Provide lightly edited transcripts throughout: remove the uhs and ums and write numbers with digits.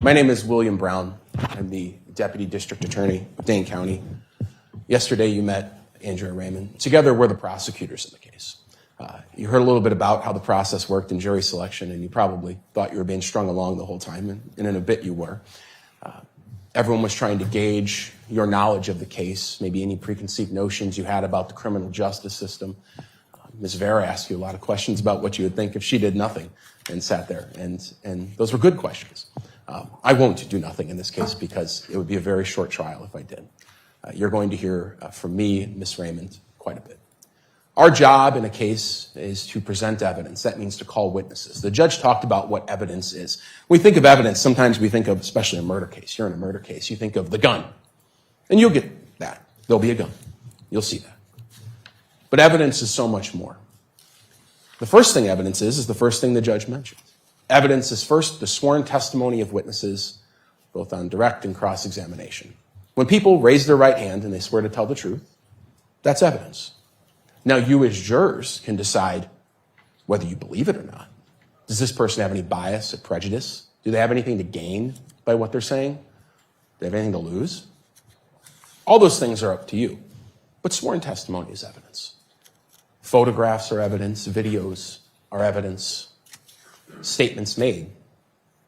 My name is William Brown. I'm the Deputy District Attorney of Dane County. Yesterday you met Andrea Raymond. Together we're the prosecutors in the case. You heard a little bit about how the process worked in jury selection, and you probably thought you were being strung along the whole time, and in a bit you were. Everyone was trying to gauge your knowledge of the case, maybe any preconceived notions you had about the criminal justice system. Ms. Vera asked you a lot of questions about what you would think if she did nothing and sat there, and those were good questions. I won't do nothing in this case because it would be a very short trial if I did. You're going to hear from me and Ms. Raymond quite a bit. Our job in a case is to present evidence. That means to call witnesses. The judge talked about what evidence is. When we think of evidence, sometimes we think of, especially a murder case. You're in a murder case. You think of the gun. And you'll get that. There'll be a gun. You'll see that. But evidence is so much more. The first thing evidence is the first thing the judge mentioned. Evidence is first the sworn testimony of witnesses, both on direct and cross-examination. When people raise their right hand and they swear to tell the truth, that's evidence. Now, you as jurors can decide whether you believe it or not. Does this person have any bias or prejudice? Do they have anything to gain by what they're saying? Do they have anything to lose? All those things are up to you. But sworn testimony is evidence. Photographs are evidence. Videos are evidence. Statements made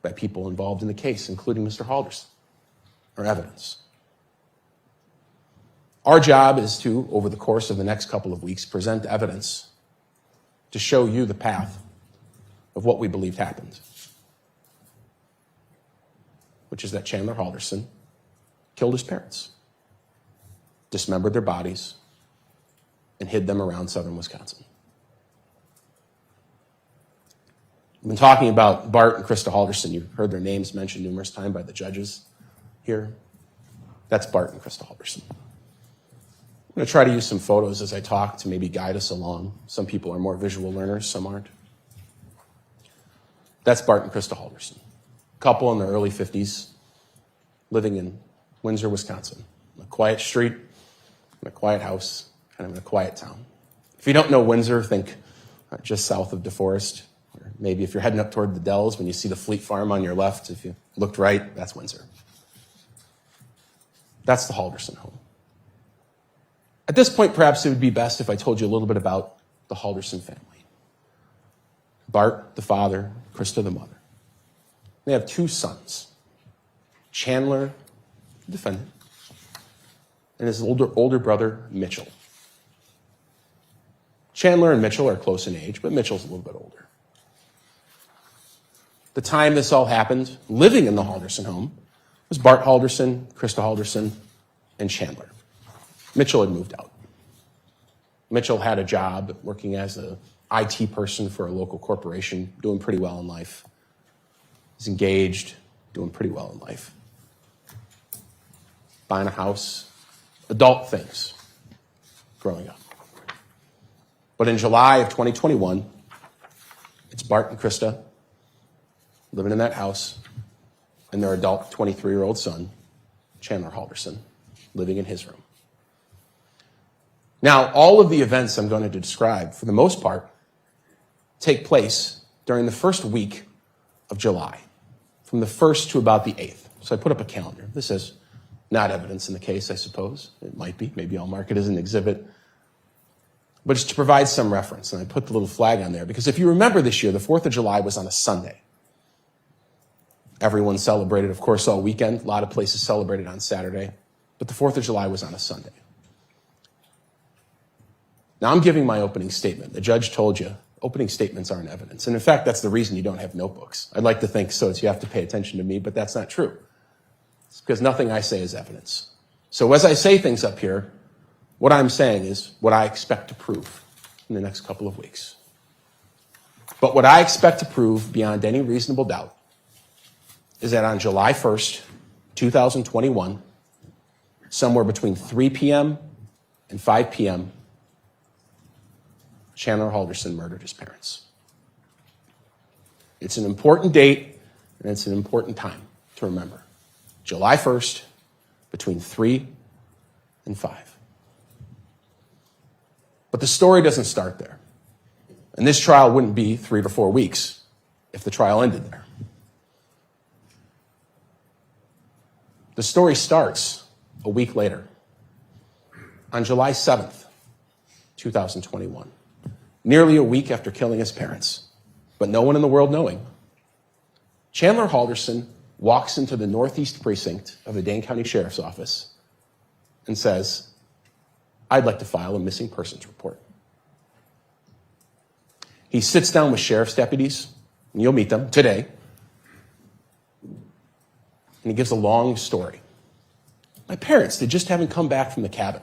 by people involved in the case, including Mr. Halderson, are evidence. Our job is to, over the course of the next couple of weeks, present evidence to show you the path of what we believed happened, which is that Chandler Halderson killed his parents, dismembered their bodies, and hid them around southern Wisconsin. We've been talking about Bart and Krista Halderson. You've heard their names mentioned numerous times by the judges here. That's Bart and Krista Halderson. I'm going to try to use some photos as I talk to maybe guide us along. Some people are more visual learners, some aren't. That's Bart and Krista Halderson, a couple in their early 50s, living in Windsor, Wisconsin, a quiet street, in a quiet house, kind of in a quiet town. If you don't know Windsor, think just south of DeForest. Or maybe if you're heading up toward the Dells, when you see the Fleet Farm on your left, if you looked right, that's Windsor. That's the Halderson home. At this point, perhaps it would be best if I told you a little bit about the Halderson family. Bart, the father, Krista, the mother. They have two sons, Chandler, the defendant, and his older brother, Mitchell. Chandler and Mitchell are close in age, but Mitchell's a little bit older. The time this all happened, living in the Halderson home, was Bart Halderson, Krista Halderson, and Chandler. Mitchell had moved out. Mitchell had a job working as an IT person for a local corporation, doing pretty well in life. He's engaged, doing pretty well in life. Buying a house, adult things, growing up. But in July of 2021, it's Bart and Krista living in that house, and their adult 23-year-old son, Chandler Halderson, living in his room. Now, all of the events I'm going to describe, for the most part, take place during the first week of July, from the 1st to about the 8th. So I put up a calendar. This is not evidence in the case, I suppose. It might be. Maybe I'll mark it as an exhibit. But it's to provide some reference, and I put the little flag on there, because if you remember this year, the 4th of July was on a Sunday. Everyone celebrated, of course, all weekend. A lot of places celebrated on Saturday. But the 4th of July was on a Sunday. Now, I'm giving my opening statement. The judge told you opening statements aren't evidence. And in fact, that's the reason you don't have notebooks. I'd like to think so, you have to pay attention to me, but that's not true. It's because nothing I say is evidence. So as I say things up here, what I'm saying is what I expect to prove in the next couple of weeks. But what I expect to prove beyond any reasonable doubt is that on July 1st, 2021, somewhere between 3 p.m. and 5 p.m., Chandler Halderson murdered his parents. It's an important date, and it's an important time to remember. July 1st, between 3 and 5. But the story doesn't start there. And this trial wouldn't be 3 to 4 weeks if the trial ended there. The story starts a week later, on July 7th, 2021, nearly a week after killing his parents, but no one in the world knowing. Chandler Halderson walks into the Northeast Precinct of the Dane County Sheriff's Office and says, "I'd like to file a missing persons report." He sits down with sheriff's deputies, and you'll meet them today, and he gives a long story. My parents, they just haven't come back from the cabin.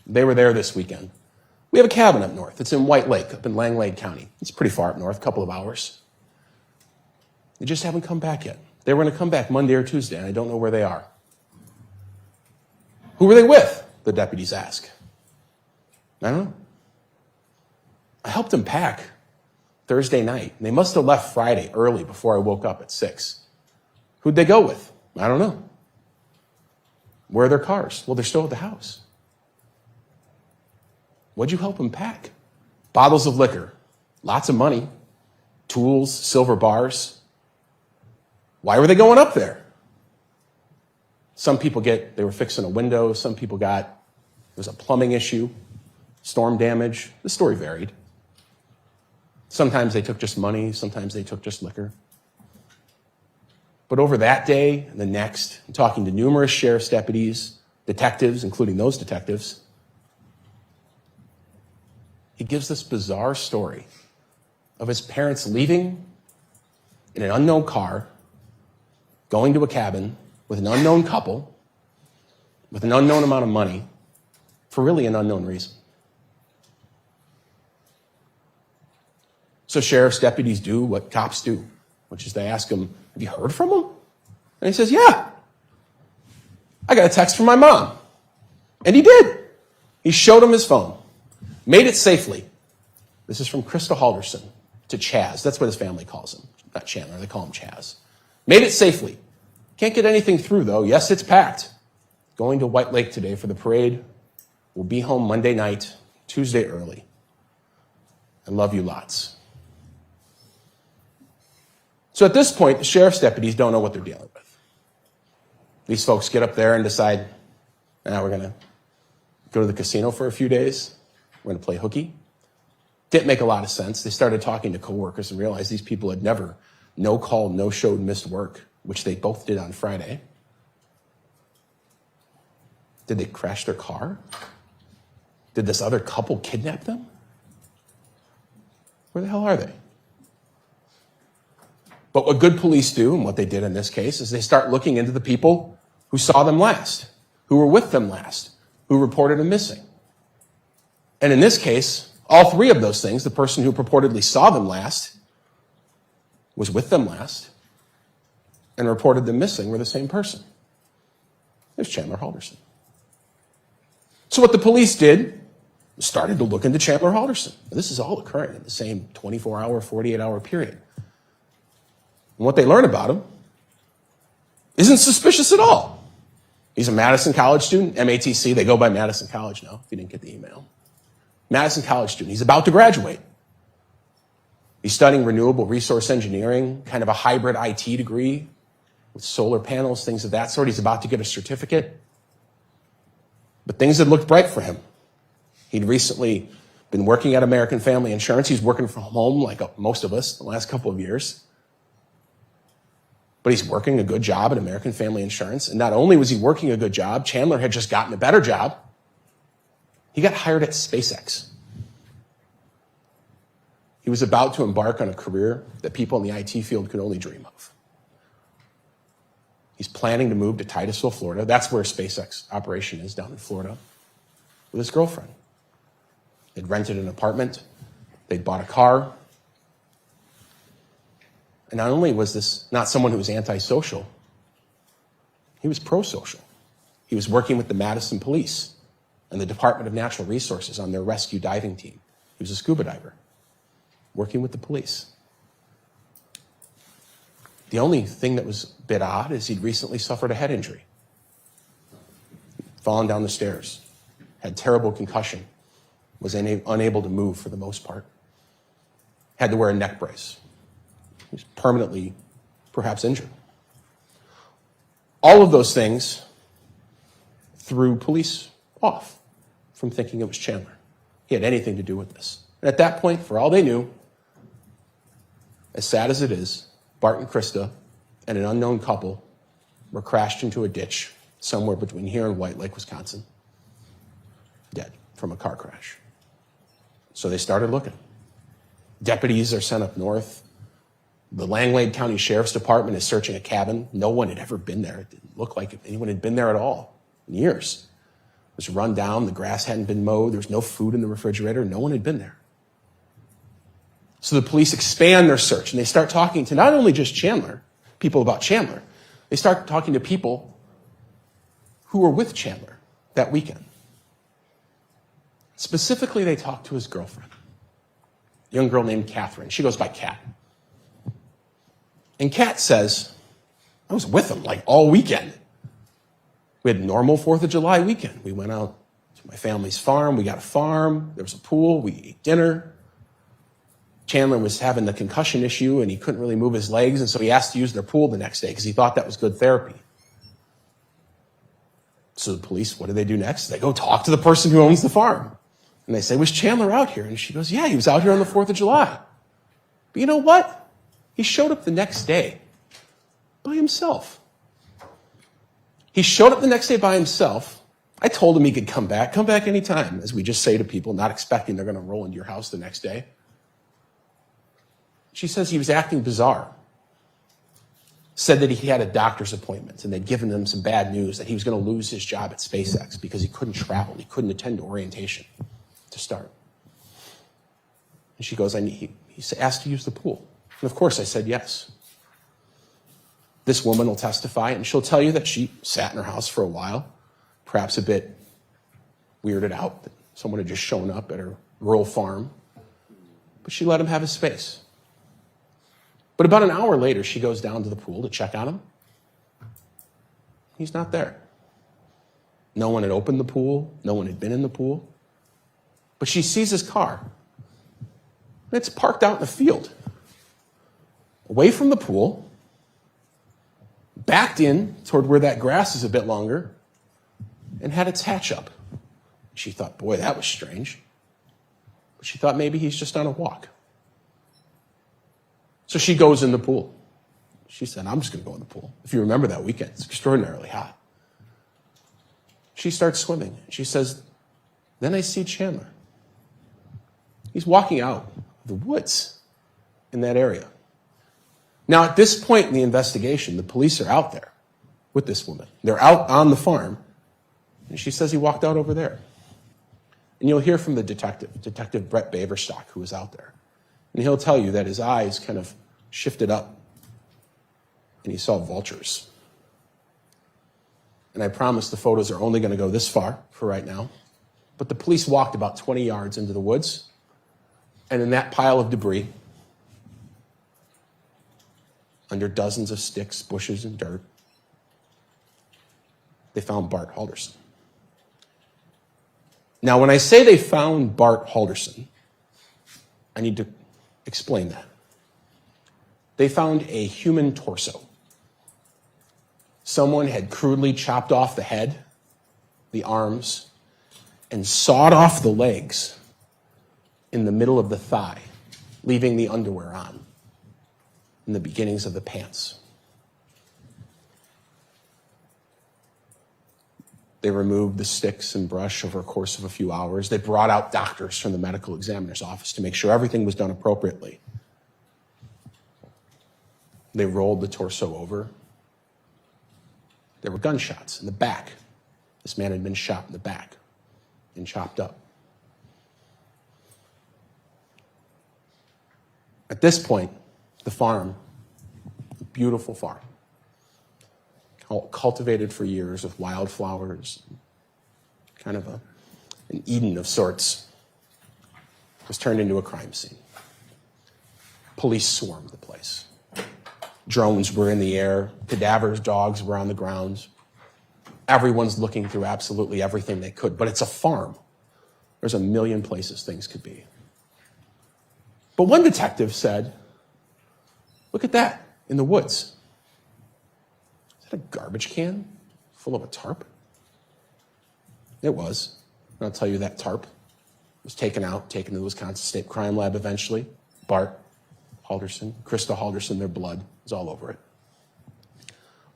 They were there this weekend. We have a cabin up north. It's in White Lake, up in Langlade County. It's pretty far up north, a couple of hours. They just haven't come back yet. They were going to come back Monday or Tuesday, and I don't know where they are. Who were they with? The deputies ask. I don't know. I helped them pack Thursday night. They must have left Friday early before I woke up at 6. Who'd they go with? I don't know. Where are their cars? Well, they're still at the house. What'd you help them pack? Bottles of liquor, lots of money, tools, silver bars. Why were they going up there? Some people they were fixing a window. Some people there was a plumbing issue, storm damage. The story varied. Sometimes they took just money. Sometimes they took just liquor. But over that day and the next, talking to numerous sheriff's deputies, detectives, including those detectives, he gives this bizarre story of his parents leaving in an unknown car, going to a cabin with an unknown couple, with an unknown amount of money, for really an unknown reason. So sheriff's deputies do what cops do, which is they ask him, "Have you heard from him?" And he says, "Yeah. I got a text from my mom." And he did. He showed him his phone. Made it safely. This is from Krista Halderson to Chaz. That's what his family calls him. Not Chandler. They call him Chaz. Made it safely. Can't get anything through, though. Yes, it's packed. Going to White Lake today for the parade. We'll be home Monday night, Tuesday early. I love you lots. So at this point, the sheriff's deputies don't know what they're dealing with. These folks get up there and decide, now we're going to go to the casino for a few days. We're going to play hooky. Didn't make a lot of sense. They started talking to coworkers and realized these people had never no-call, no-showed, missed work, which they both did on Friday. Did they crash their car? Did this other couple kidnap them? Where the hell are they? But what good police do, and what they did in this case, is they start looking into the people who saw them last, who were with them last, who reported them missing. And in this case, all three of those things, the person who purportedly saw them last, was with them last, and reported them missing were the same person. There's Chandler Halderson. So what the police did was started to look into Chandler Halderson. This is all occurring in the same 24-hour, 48-hour period. And what they learn about him isn't suspicious at all. He's a Madison College student, MATC. They go by Madison College now, if you didn't get the email. Madison College student. He's about to graduate. He's studying renewable resource engineering, kind of a hybrid IT degree with solar panels, things of that sort. He's about to get a certificate. But things had looked bright for him. He'd recently been working at American Family Insurance. He's working from home like most of us the last couple of years. But he's working a good job at American Family Insurance. And not only was he working a good job, Chandler had just gotten a better job. He got hired at SpaceX. He was about to embark on a career that people in the IT field could only dream of. He's planning to move to Titusville, Florida. That's where SpaceX operation is, down in Florida, with his girlfriend. They'd rented an apartment. They'd bought a car. And not only was this not someone who was antisocial, he was pro-social. He was working with the Madison Police and the Department of Natural Resources on their rescue diving team. He was a scuba diver, working with the police. The only thing that was a bit odd is he'd recently suffered a head injury. Fallen down the stairs, had terrible concussion, was unable to move for the most part, had to wear a neck brace. He was permanently, perhaps injured. All of those things threw police off from thinking it was Chandler. He had anything to do with this. And at that point, for all they knew, as sad as it is, Bart and Krista and an unknown couple were crashed into a ditch somewhere between here and White Lake, Wisconsin, dead from a car crash. So they started looking. Deputies are sent up north. The Langlade County Sheriff's Department is searching a cabin. No one had ever been there. It didn't look like anyone had been there at all in years. It was run down. The grass hadn't been mowed. There was no food in the refrigerator. No one had been there. So the police expand their search, and they start talking to not only just Chandler, people about Chandler. They start talking to people who were with Chandler that weekend. Specifically, they talked to his girlfriend, a young girl named Catherine. She goes by Cat. And Cat says, I was with him like all weekend. We had a normal 4th of July weekend. We went out to my family's farm. We got a farm. There was a pool. We ate dinner. Chandler was having the concussion issue, and he couldn't really move his legs, and so he asked to use their pool the next day because he thought that was good therapy. So the police, what do they do next? They go talk to the person who owns the farm. And they say, was Chandler out here? And she goes, yeah, he was out here on the 4th of July. But you know what? He showed up the next day by himself. He showed up the next day by himself. I told him he could come back anytime, as we just say to people, not expecting they're going to roll into your house the next day. She says he was acting bizarre. Said that he had a doctor's appointment and they'd given him some bad news that he was going to lose his job at SpaceX because he couldn't travel. He couldn't attend orientation to start. And she goes, he asked to use the pool. And of course I said yes. This woman will testify, and she'll tell you that she sat in her house for a while, perhaps a bit weirded out that someone had just shown up at her rural farm. But she let him have his space. But about an hour later, she goes down to the pool to check on him. He's not there. No one had opened the pool. No one had been in the pool. But she sees his car. And it's parked out in the field, away from the pool, backed in toward where that grass is a bit longer, and had its hatch up. She thought, boy, that was strange. But she thought maybe he's just on a walk. So she goes in the pool. She said, I'm just going to go in the pool. If you remember that weekend, it's extraordinarily hot. She starts swimming. She says, then I see Chandler. He's walking out of the woods in that area. Now, at this point in the investigation, the police are out there with this woman. They're out on the farm. And she says he walked out over there. And you'll hear from the Detective Brett Baverstock, who was out there. And he'll tell you that his eyes kind of shifted up and he saw vultures. And I promise the photos are only going to go this far for right now. But the police walked about 20 yards into the woods, and in that pile of debris, under dozens of sticks, bushes, and dirt, they found Bart Halderson. Now, when I say they found Bart Halderson, I need to explain that. They found a human torso. Someone had crudely chopped off the head, the arms, and sawed off the legs in the middle of the thigh, leaving the underwear on and the beginnings of the pants. They removed the sticks and brush over a course of a few hours. They brought out doctors from the medical examiner's office to make sure everything was done appropriately. They rolled the torso over. There were gunshots in the back. This man had been shot in the back and chopped up. At this point, the farm, a beautiful farm, cultivated for years with wildflowers, kind of an Eden of sorts, was turned into a crime scene. Police swarmed the place. Drones were in the air. Cadavers, dogs were on the ground. Everyone's looking through absolutely everything they could, but it's a farm. There's a million places things could be. But one detective said, look at that in the woods. I said, that a garbage can full of a tarp? It was. And I'll tell you that tarp was taken to the Wisconsin State Crime Lab eventually. Bart Halderson, Krista Halderson, their blood was all over it.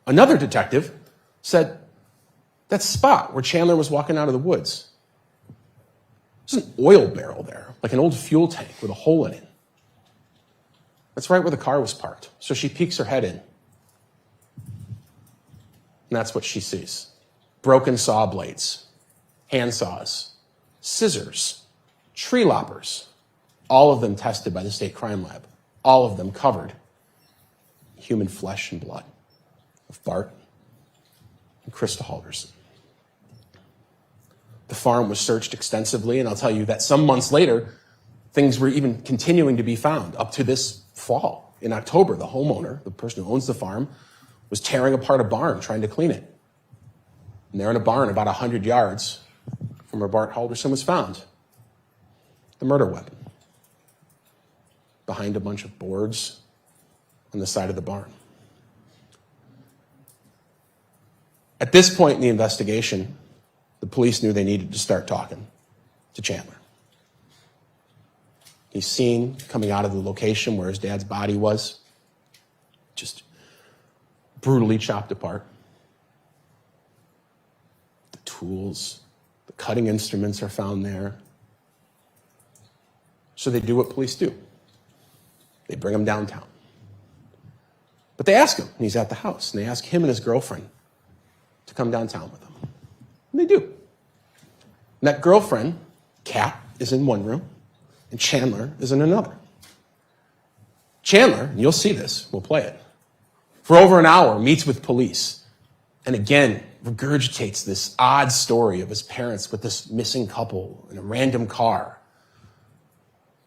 Another detective said that spot where Chandler was walking out of the woods, there's an oil barrel there, like an old fuel tank with a hole in it. That's right where the car was parked. So she peeks her head in. And that's what she sees. Broken saw blades, hand saws, scissors, tree loppers, all of them tested by the state crime lab, all of them covered in human flesh and blood of Bart and Krista Halderson. The farm was searched extensively, and I'll tell you that some months later, things were even continuing to be found. Up to this fall, in October, the homeowner, the person who owns the farm, was tearing apart a barn, trying to clean it. And there in a barn about 100 yards from where Bart Halderson was found, the murder weapon, behind a bunch of boards on the side of the barn. At this point in the investigation, the police knew they needed to start talking to Chandler. He's seen coming out of the location where his dad's body was, just brutally chopped apart. The tools, the cutting instruments are found there. So they do what police do. They bring him downtown. But they ask him, and he's at the house, and they ask him and his girlfriend to come downtown with them. And they do. And that girlfriend, Kat, is in one room, and Chandler is in another. Chandler, and you'll see this, we'll play it, for over an hour meets with police, and again regurgitates this odd story of his parents with this missing couple in a random car,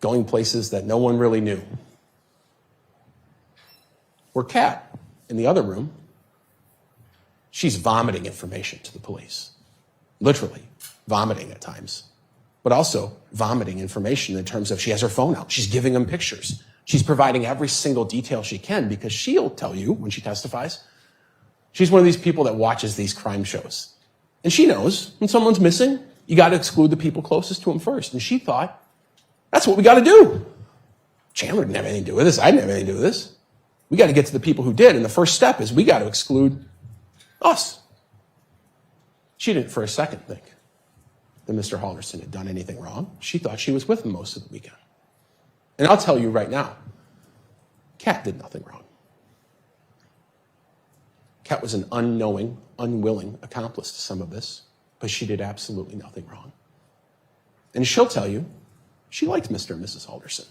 going places that no one really knew. Where Kat, in the other room, she's vomiting information to the police. Literally vomiting at times, but also vomiting information in terms of she has her phone out. She's giving them pictures. She's providing every single detail she can because she'll tell you when she testifies. She's one of these people that watches these crime shows. And she knows when someone's missing, you got to exclude the people closest to him first. And she thought, that's what we got to do. Chandler didn't have anything to do with this. I didn't have anything to do with this. We got to get to the people who did. And the first step is we got to exclude us. She didn't for a second think that Mr. Halderson had done anything wrong. She thought she was with him most of the weekend. And I'll tell you right now, Kat did nothing wrong. Kat was an unknowing, unwilling accomplice to some of this, but she did absolutely nothing wrong. And she'll tell you, she liked Mr. and Mrs. Halderson.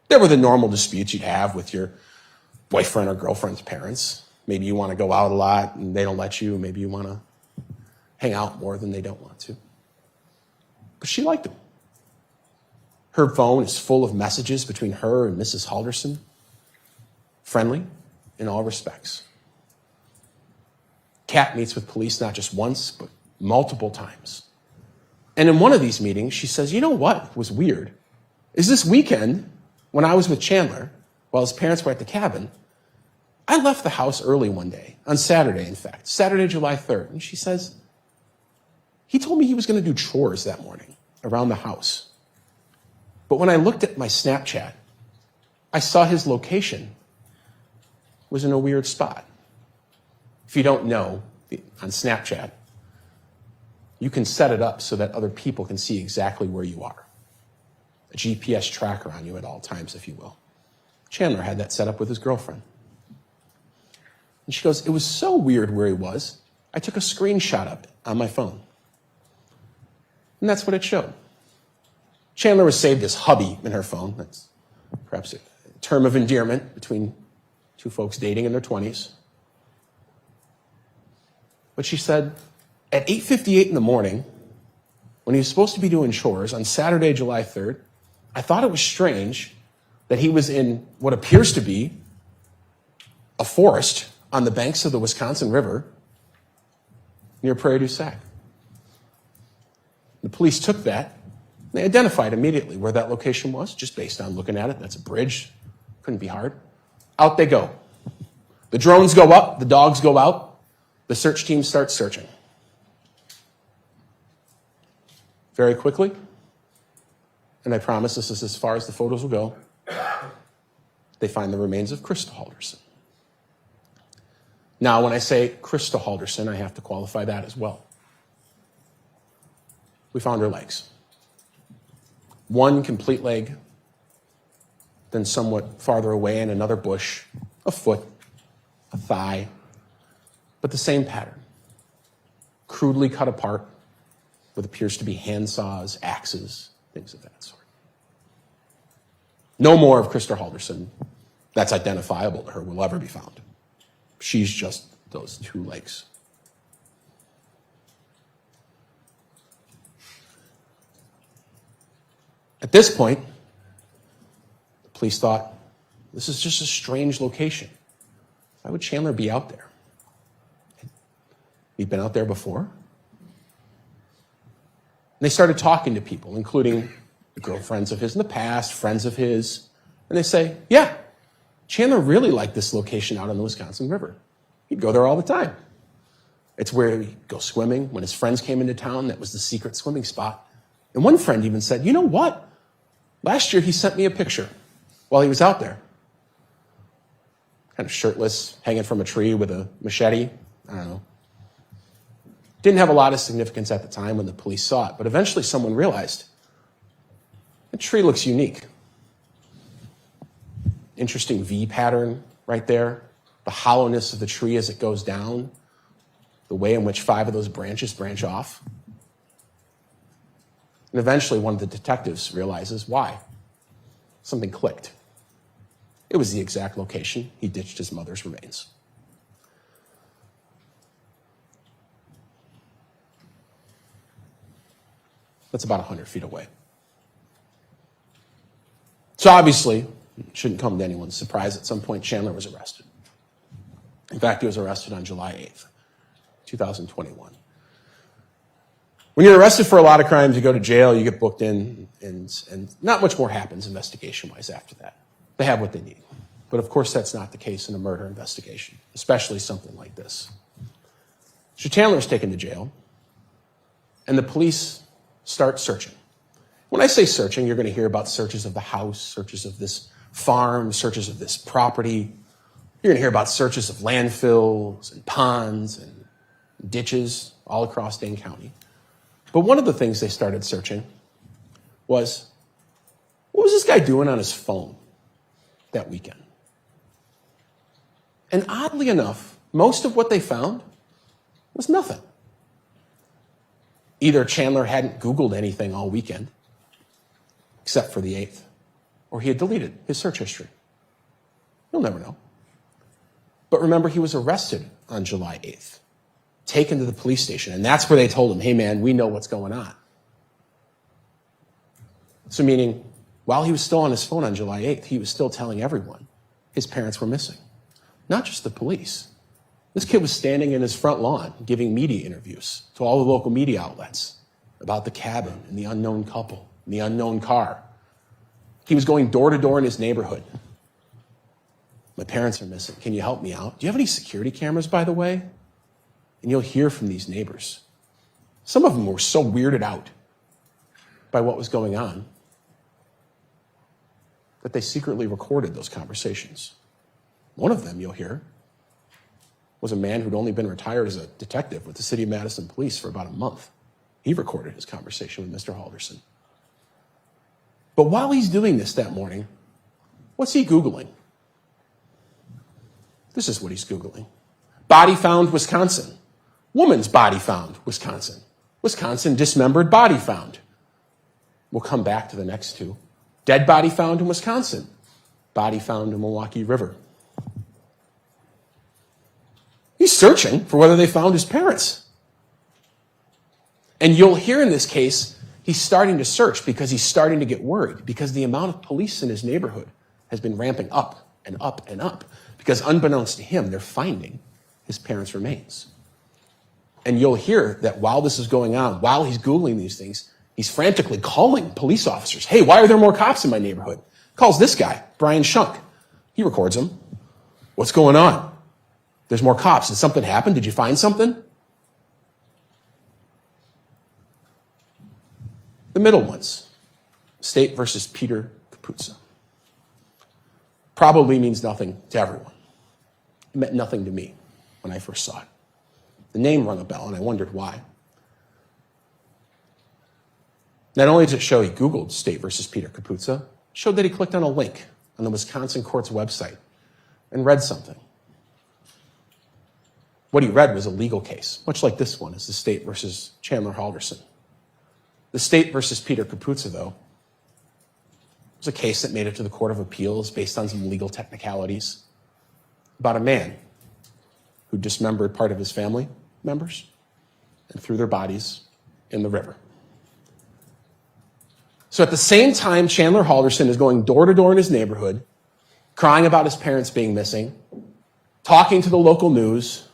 There were the normal disputes you'd have with your boyfriend or girlfriend's parents. Maybe you want to go out a lot and they don't let you. Maybe you want to hang out more than they don't want to. But she liked him. Her phone is full of messages between her and Mrs. Halderson. Friendly in all respects. Kat meets with police not just once, but multiple times. And in one of these meetings, she says, you know what was weird? Is this weekend, when I was with Chandler, while his parents were at the cabin, I left the house early one day, on Saturday, in fact, Saturday, July 3rd. And she says, he told me he was going to do chores that morning around the house. But when I looked at my Snapchat, I saw his location was in a weird spot. If you don't know, on Snapchat, you can set it up so that other people can see exactly where you are. A GPS tracker on you at all times, if you will. Chandler had that set up with his girlfriend. And she goes, it was so weird where he was, I took a screenshot of it on my phone. And that's what it showed. Chandler was saved as hubby in her phone. That's perhaps a term of endearment between two folks dating in their 20s. But she said, at 8:58 in the morning, when he was supposed to be doing chores on Saturday, July 3rd, I thought it was strange that he was in what appears to be a forest on the banks of the Wisconsin River near Prairie du Sac. The police took that. They identified immediately where that location was, just based on looking at it. That's a bridge. Couldn't be hard. Out they go. The drones go up, the dogs go out, the search team starts searching. Very quickly, and I promise this is as far as the photos will go, they find the remains of Krista Halderson. Now, when I say Krista Halderson, I have to qualify that as well. We found her legs. One complete leg, then somewhat farther away in another bush, a foot, a thigh, but the same pattern. Crudely cut apart with appears to be handsaws, axes, things of that sort. No more of Krista Halderson that's identifiable to her will ever be found. She's just those two legs. At this point, the police thought, this is just a strange location. Why would Chandler be out there? He'd been out there before. And they started talking to people, including girlfriends of his in the past, friends of his, and they say, yeah, Chandler really liked this location out on the Wisconsin River. He'd go there all the time. It's where he'd go swimming. When his friends came into town, that was the secret swimming spot. And one friend even said, you know what? Last year he sent me a picture while he was out there. Kind of shirtless, hanging from a tree with a machete. I don't know. Didn't have a lot of significance at the time when the police saw it, but eventually someone realized the tree looks unique. Interesting V pattern right there. The hollowness of the tree as it goes down. The way in which 5 of those branches branch off. And eventually one of the detectives realizes why. Something clicked. It was the exact location he ditched his mother's remains. That's about 100 feet away. So obviously, it shouldn't come to anyone's surprise, at some point Chandler was arrested. In fact, he was arrested on July 8th, 2021. When you're arrested for a lot of crimes, you go to jail, you get booked in, and not much more happens investigation-wise after that. They have what they need. But of course, that's not the case in a murder investigation, especially something like this. So Chandler is taken to jail, and the police start searching. When I say searching, you're going to hear about searches of the house, searches of this farm, searches of this property. You're going to hear about searches of landfills and ponds and ditches all across Dane County. But one of the things they started searching was, what was this guy doing on his phone that weekend? And oddly enough, most of what they found was nothing. Either Chandler hadn't Googled anything all weekend, except for the 8th, or he had deleted his search history. You'll never know. But remember, he was arrested on July 8th, taken to the police station, and that's where they told him, hey man, we know what's going on. So meaning, while he was still on his phone on July 8th, he was still telling everyone his parents were missing. Not just the police. This kid was standing in his front lawn giving media interviews to all the local media outlets about the cabin and the unknown couple and the unknown car. He was going door to door in his neighborhood. My parents are missing. Can you help me out? Do you have any security cameras, by the way? And you'll hear from these neighbors. Some of them were so weirded out by what was going on that they secretly recorded those conversations. One of them, you'll hear, was a man who'd only been retired as a detective with the City of Madison Police for about a month. He recorded his conversation with Mr. Halderson. But while he's doing this that morning, what's he Googling? This is what he's Googling. Body found, Wisconsin. Woman's body found, Wisconsin. Wisconsin dismembered body found. We'll come back to the next two. Dead body found in Wisconsin. Body found in Milwaukee River. He's searching for whether they found his parents. And you'll hear in this case, he's starting to search because he's starting to get worried because the amount of police in his neighborhood has been ramping up and up and up because unbeknownst to him, they're finding his parents' remains. And you'll hear that while this is going on, while he's Googling these things, he's frantically calling police officers. Hey, why are there more cops in my neighborhood? Calls this guy, Brian Shunk. He records him. What's going on? There's more cops. Did something happen? Did you find something? The middle ones, State versus Peter Capuzzo. Probably means nothing to everyone. It meant nothing to me when I first saw it. The name rung a bell, and I wondered why. Not only does it show he Googled State versus Peter Capuzzo, it showed that he clicked on a link on the Wisconsin court's website and read something. What he read was a legal case, much like this one is the State versus Chandler Halderson. The State versus Peter Capuzzo, though, was a case that made it to the Court of Appeals based on some legal technicalities about a man who dismembered part of his family members and threw their bodies in the river. So at the same time, Chandler Halderson is going door to door in his neighborhood, crying about his parents being missing, talking to the local news,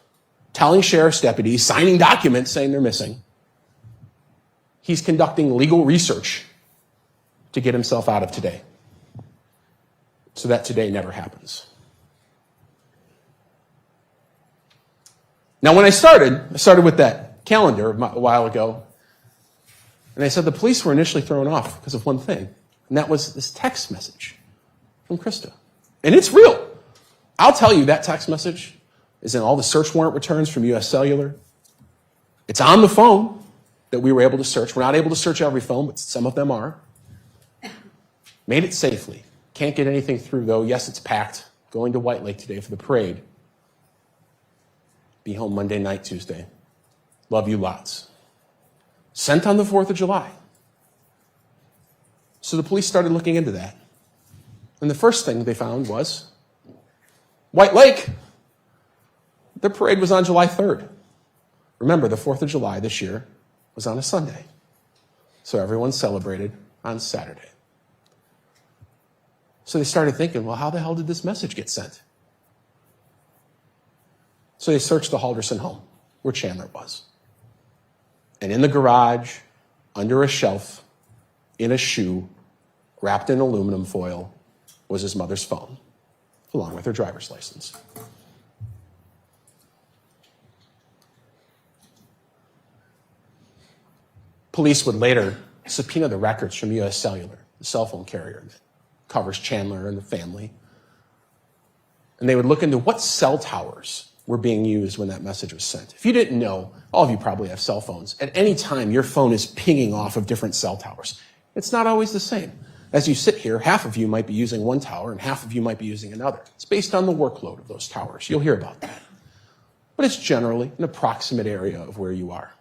telling sheriff's deputies, signing documents saying they're missing. He's conducting legal research to get himself out of today, so that today never happens. Now, when I started with that calendar a while ago, and I said the police were initially thrown off because of one thing, and that was this text message from Krista. And it's real. I'll tell you, that text message is in all the search warrant returns from U.S. Cellular. It's on the phone that we were able to search. We're not able to search every phone, but some of them are. Made it safely. Can't get anything through, though. Yes, it's packed. Going to White Lake today for the parade. Be home Monday night, Tuesday. Love you lots. Sent on the 4th of July. So the police started looking into that. And the first thing they found was White Lake. Their parade was on July 3rd. Remember, the 4th of July this year was on a Sunday. So everyone celebrated on Saturday. So they started thinking, well, how the hell did this message get sent? So they searched the Halderson home where Chandler was. And in the garage, under a shelf, in a shoe, wrapped in aluminum foil, was his mother's phone, along with her driver's license. Police would later subpoena the records from U.S. Cellular, the cell phone carrier that covers Chandler and the family. And they would look into what cell towers were being used when that message was sent. If you didn't know, all of you probably have cell phones. At any time, your phone is pinging off of different cell towers. It's not always the same. As you sit here, half of you might be using one tower and half of you might be using another. It's based on the workload of those towers. You'll hear about that. But it's generally an approximate area of where you are.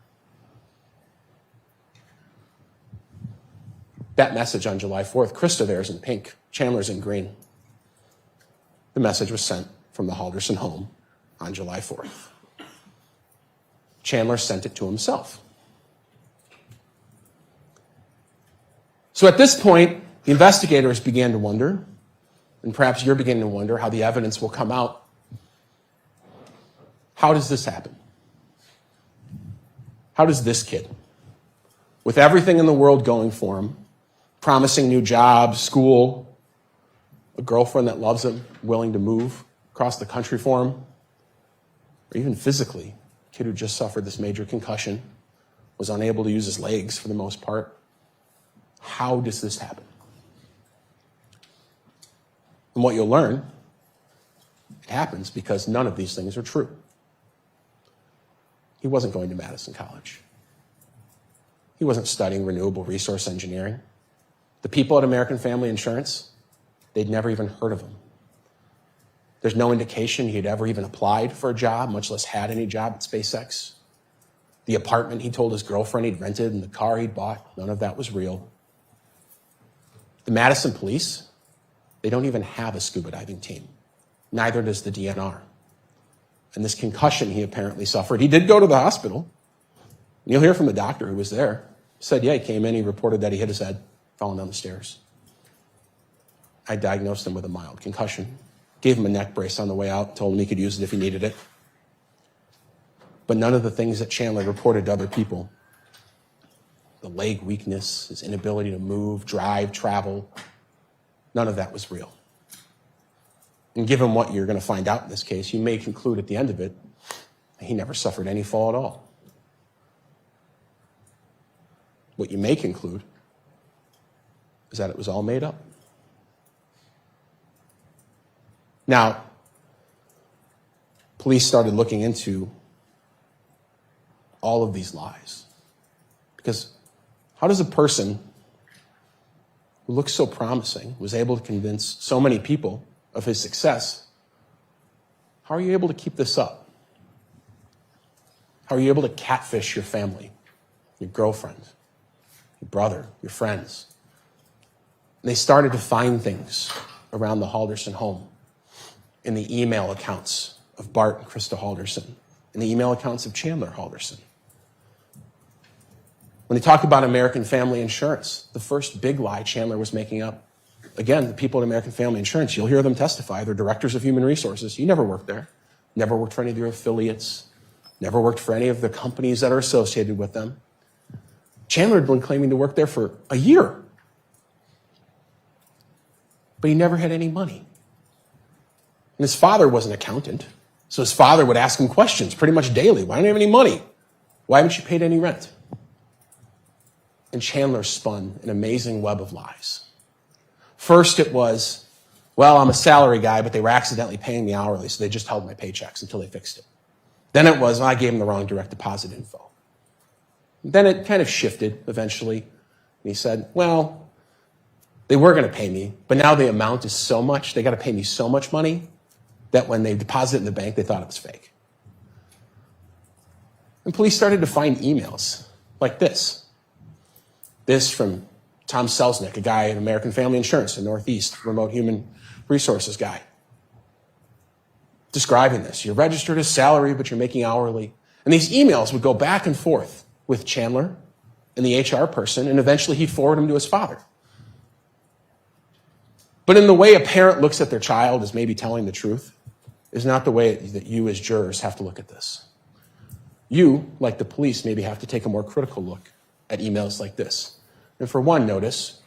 That message on July 4th, Krista there's in pink, Chandler's in green. The message was sent from the Halderson home on July 4th. Chandler sent it to himself. So at this point, the investigators began to wonder, and perhaps you're beginning to wonder how the evidence will come out. How does this happen? How does this kid, with everything in the world going for him, promising new jobs, school, a girlfriend that loves him, willing to move across the country for him, or even physically, a kid who just suffered this major concussion, was unable to use his legs for the most part. How does this happen? And what you'll learn, it happens because none of these things are true. He wasn't going to Madison College. He wasn't studying renewable resource engineering. The people at American Family Insurance, they'd never even heard of him. There's no indication he had ever even applied for a job, much less had any job at SpaceX. The apartment he told his girlfriend he'd rented and the car he'd bought, none of that was real. The Madison police, they don't even have a scuba diving team. Neither does the DNR. And this concussion he apparently suffered, he did go to the hospital. And you'll hear from the doctor who was there. He said, yeah, he came in, he reported that he hit his head, falling down the stairs. I diagnosed him with a mild concussion. Gave him a neck brace on the way out, told him he could use it if he needed it. But none of the things that Chandler reported to other people, the leg weakness, his inability to move, drive, travel, none of that was real. And given what you're going to find out in this case, you may conclude at the end of it, he never suffered any fall at all. What you may conclude is that it was all made up. Now, police started looking into all of these lies. Because how does a person who looks so promising, was able to convince so many people of his success, how are you able to keep this up? How are you able to catfish your family, your girlfriend, your brother, your friends? And they started to find things around the Halderson home in the email accounts of Bart and Krista Halderson, in the email accounts of Chandler Halderson. When they talked about American Family Insurance, the first big lie Chandler was making up, again, the people at American Family Insurance, you'll hear them testify, they're directors of human resources. You never worked there, never worked for any of your affiliates, never worked for any of the companies that are associated with them. Chandler had been claiming to work there for a year, but he never had any money. And his father was an accountant, so his father would ask him questions pretty much daily. Why don't you have any money? Why haven't you paid any rent? And Chandler spun an amazing web of lies. First it was, well, I'm a salary guy, but they were accidentally paying me hourly, so they just held my paychecks until they fixed it. Then it was, I gave them the wrong direct deposit info. Then it kind of shifted eventually. And he said, well, they were going to pay me, but now the amount is so much, they got to pay me so much money that when they deposited in the bank, they thought it was fake. And police started to find emails like this. This from Tom Selznick, a guy at American Family Insurance in Northeast, remote human resources guy, describing this. You're registered as salary, but you're making hourly. And these emails would go back and forth with Chandler and the HR person, and eventually he'd forward them to his father. But in the way a parent looks at their child as maybe telling the truth is not the way that you as jurors have to look at this. You, like the police, maybe have to take a more critical look at emails like this. And for one, notice,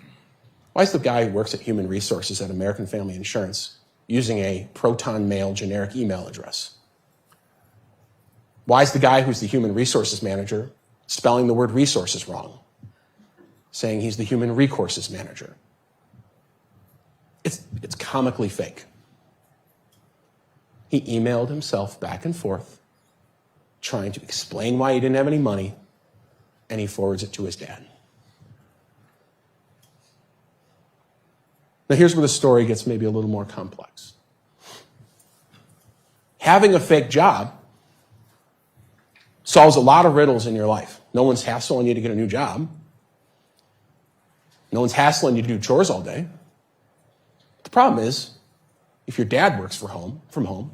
why is the guy who works at Human Resources at American Family Insurance using a Proton Mail generic email address? Why is the guy who's the Human Resources manager spelling the word resources wrong, saying he's the Human Recourses manager? It's comically fake. He emailed himself back and forth, trying to explain why he didn't have any money, and he forwards it to his dad. Now here's where the story gets maybe a little more complex. Having a fake job solves a lot of riddles in your life. No one's hassling you to get a new job. No one's hassling you to do chores all day. The problem is, if your dad works from home,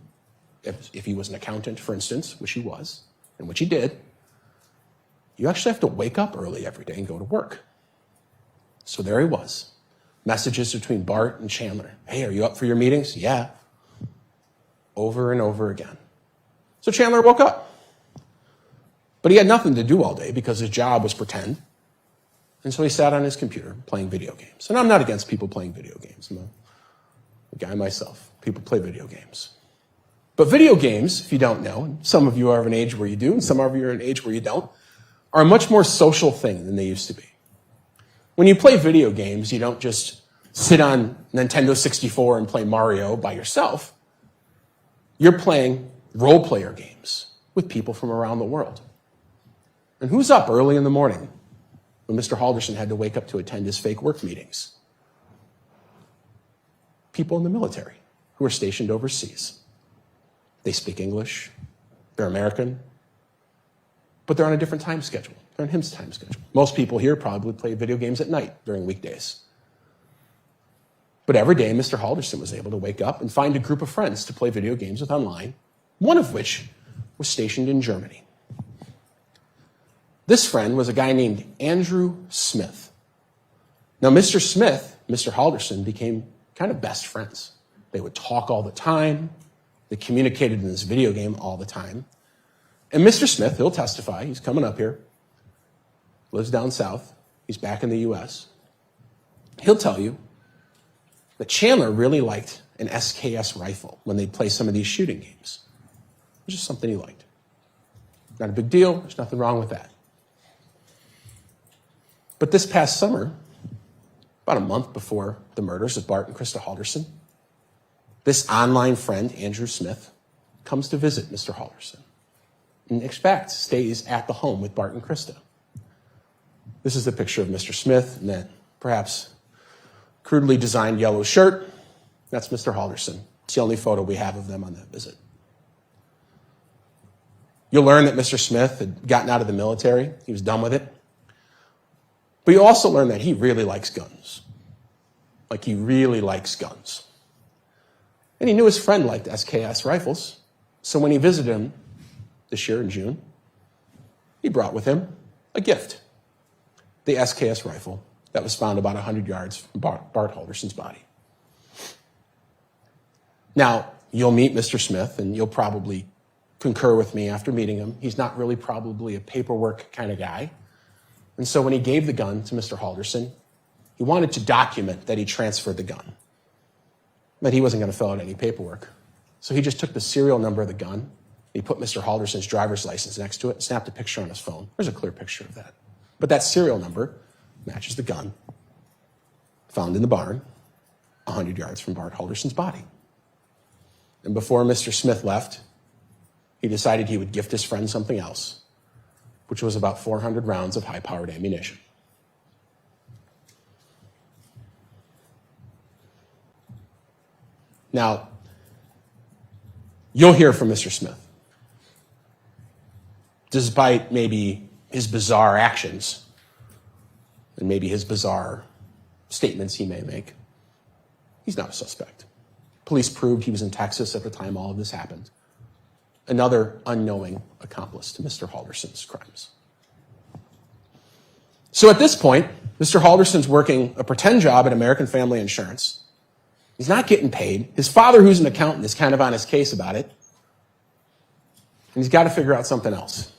if he was an accountant, for instance, which he was, and which he did, you actually have to wake up early every day and go to work. So there he was. Messages between Bart and Chandler. Hey, are you up for your meetings? Yeah. Over and over again. So Chandler woke up. But he had nothing to do all day because his job was pretend. And so he sat on his computer playing video games. And I'm not against people playing video games. I'm a guy myself. People play video games. But video games, if you don't know, and some of you are of an age where you do, and some of you are of an age where you don't, are a much more social thing than they used to be. When you play video games, you don't just sit on Nintendo 64 and play Mario by yourself. You're playing role-player games with people from around the world. And who's up early in the morning when Mr. Halderson had to wake up to attend his fake work meetings? People in the military who are stationed overseas. They speak English, they're American, but they're on a different time schedule. They're on his time schedule. Most people here probably play video games at night during weekdays. But every day, Mr. Halderson was able to wake up and find a group of friends to play video games with online, one of which was stationed in Germany. This friend was a guy named Andrew Smith. Now, Mr. Smith, Mr. Halderson, became kind of best friends. They would talk all the time. They communicated in this video game all the time. And Mr. Smith, he'll testify, he's coming up here, lives down south, he's back in the US. He'll tell you that Chandler really liked an SKS rifle when they'd play some of these shooting games. It was just something he liked. Not a big deal. There's nothing wrong with that. But this past summer, about a month before the murders of Bart and Krista Halderson, this online friend, Andrew Smith, comes to visit Mr. Halderson and stays at the home with Bart and Krista. This is a picture of Mr. Smith in that perhaps crudely designed yellow shirt. That's Mr. Halderson. It's the only photo we have of them on that visit. You'll learn that Mr. Smith had gotten out of the military. He was done with it. But you also learn that he really likes guns. Like, he really likes guns. And he knew his friend liked SKS rifles. So when he visited him this year in June, he brought with him a gift. The SKS rifle that was found about 100 yards from Bart Halderson's body. Now, you'll meet Mr. Smith, and you'll probably concur with me after meeting him. He's not really probably a paperwork kind of guy. And so when he gave the gun to Mr. Halderson, he wanted to document that he transferred the gun. But he wasn't going to fill out any paperwork. So he just took the serial number of the gun, he put Mr. Halderson's driver's license next to it, and snapped a picture on his phone. There's a clear picture of that. But that serial number matches the gun found in the barn 100 yards from Bart Halderson's body. And before Mr. Smith left, he decided he would gift his friend something else, which was about 400 rounds of high-powered ammunition. Now, you'll hear from Mr. Smith. Despite maybe his bizarre actions and maybe his bizarre statements he may make, he's not a suspect. Police proved he was in Texas at the time all of this happened. Another unknowing accomplice to Mr. Halderson's crimes. So at this point, Mr. Halderson's working a pretend job at American Family Insurance. He's not getting paid. His father, who's an accountant, is kind of on his case about it. And he's got to figure out something else.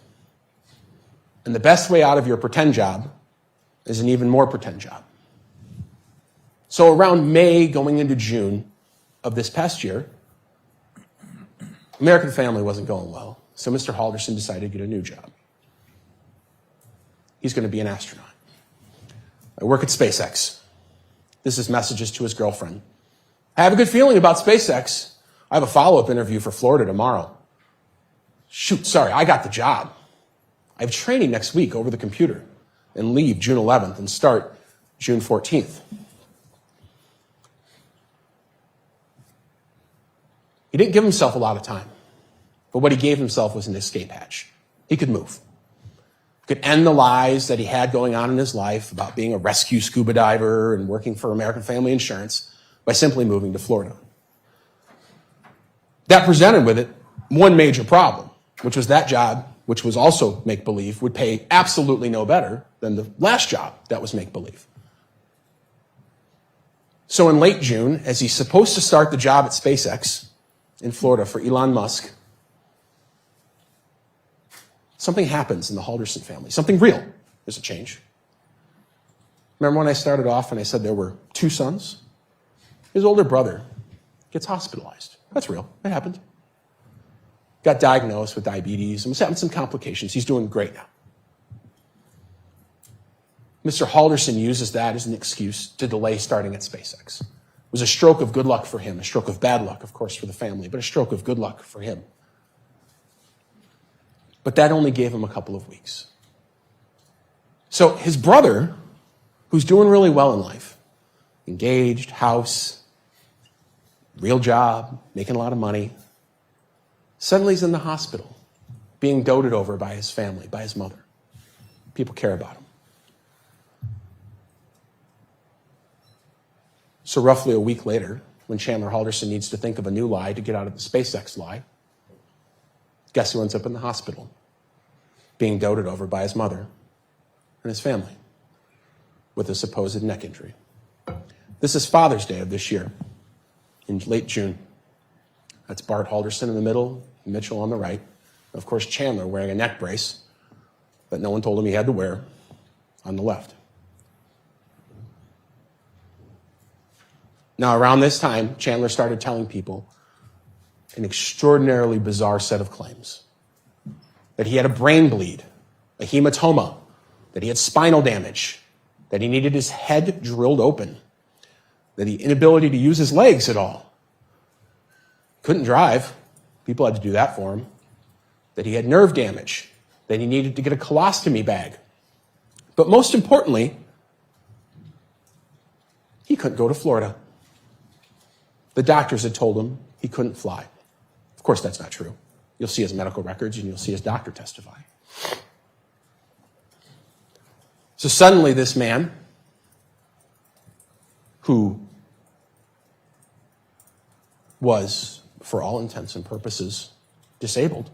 And the best way out of your pretend job is an even more pretend job. So around May, going into June of this past year, American Family wasn't going well. So Mr. Halderson decided to get a new job. He's going to be an astronaut. I work at SpaceX. This is messages to his girlfriend. I have a good feeling about SpaceX. I have a follow-up interview for Florida tomorrow. Shoot, sorry, I got the job. I have training next week over the computer and leave June 11th and start June 14th. He didn't give himself a lot of time, but what he gave himself was an escape hatch. He could move. He could end the lies that he had going on in his life about being a rescue scuba diver and working for American Family Insurance by simply moving to Florida. That presented with it one major problem, which was that job, which was also make-believe, would pay absolutely no better than the last job that was make-believe. So in late June, as he's supposed to start the job at SpaceX in Florida for Elon Musk, something happens in the Halderson family, something real. There's a change. Remember when I started off and I said there were two sons? His older brother gets hospitalized. That's real. It happened. Got diagnosed with diabetes and was having some complications. He's doing great now. Mr. Halderson uses that as an excuse to delay starting at SpaceX. It was a stroke of good luck for him, a stroke of bad luck, of course, for the family, but a stroke of good luck for him. But that only gave him a couple of weeks. So his brother, who's doing really well in life, engaged, house, real job, making a lot of money, suddenly he's in the hospital, being doted over by his family, by his mother. People care about him. So roughly a week later, when Chandler Halderson needs to think of a new lie to get out of the SpaceX lie, guess who ends up in the hospital? Being doted over by his mother and his family with a supposed neck injury. This is Father's Day of this year, in late June. That's Bart Halderson in the middle, Mitchell on the right. And of course, Chandler wearing a neck brace that no one told him he had to wear on the left. Now, around this time, Chandler started telling people an extraordinarily bizarre set of claims. That he had a brain bleed, a hematoma, that he had spinal damage, that he needed his head drilled open, that he had inability to use his legs at all. Couldn't drive. People had to do that for him. That he had nerve damage, that he needed to get a colostomy bag. But most importantly, he couldn't go to Florida. The doctors had told him he couldn't fly. Of course, that's not true. You'll see his medical records and you'll see his doctor testify. So suddenly this man, who was, for all intents and purposes, disabled,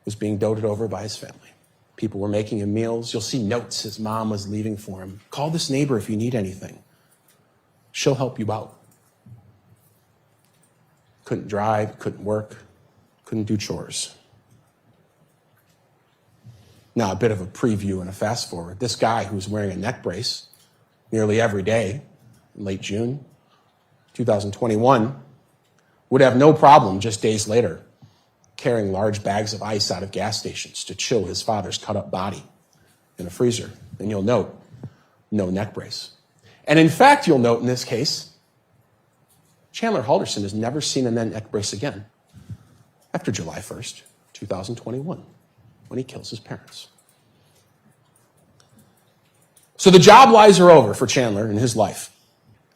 was being doted over by his family. People were making him meals. You'll see notes his mom was leaving for him. Call this neighbor if you need anything. She'll help you out. Couldn't drive, couldn't work, couldn't do chores. Now, a bit of a preview and a fast forward. This guy who was wearing a neck brace nearly every day in late June 2021 would have no problem just days later carrying large bags of ice out of gas stations to chill his father's cut-up body in a freezer. And you'll note, no neck brace. And in fact, you'll note in this case, Chandler Halderson has never seen a neck brace again after July 1st, 2021, when he kills his parents. So the job lies are over for Chandler in his life.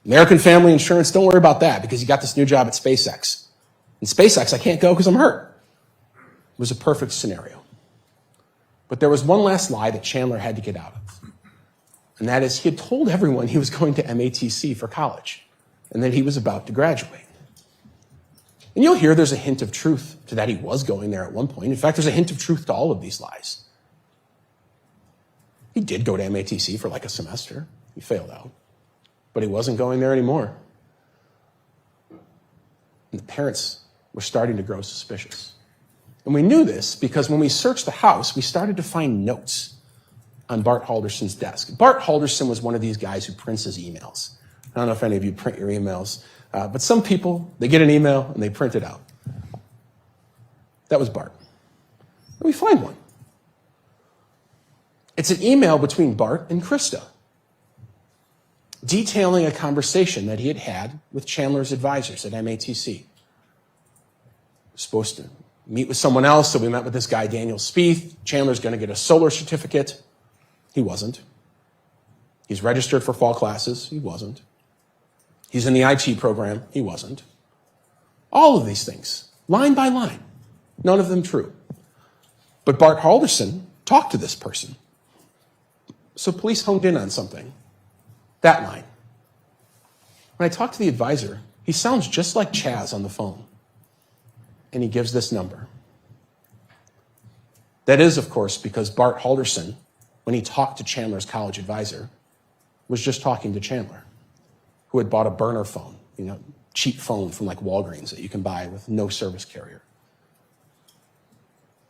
American Family Insurance, don't worry about that because he got this new job at SpaceX. In SpaceX, I can't go because I'm hurt. It was a perfect scenario. But there was one last lie that Chandler had to get out of. And that is he had told everyone he was going to MATC for college and that he was about to graduate. And you'll hear there's a hint of truth to that he was going there at one point. In fact, there's a hint of truth to all of these lies. He did go to MATC for like a semester. He failed out. But he wasn't going there anymore. And the parents were starting to grow suspicious. And we knew this because when we searched the house, we started to find notes on Bart Halderson's desk. Bart Halderson was one of these guys who prints his emails. I don't know if any of you print your emails, but some people, they get an email and they print it out. That was Bart. And we find one. It's an email between Bart and Krista, detailing a conversation that he had had with Chandler's advisors at MATC. He was supposed to meet with someone else, so we met with this guy, Daniel Spieth. Chandler's going to get a solar certificate. He wasn't. He's registered for fall classes. He wasn't. He's in the IT program. He wasn't. All of these things, line by line, none of them true. But Bart Halderson talked to this person. So police honed in on something. That line. When I talked to the advisor, he sounds just like Chaz on the phone. And he gives this number. That is, of course, because Bart Halderson, when he talked to Chandler's college advisor, was just talking to Chandler, who had bought a burner phone, cheap phone from like Walgreens that you can buy with no service carrier.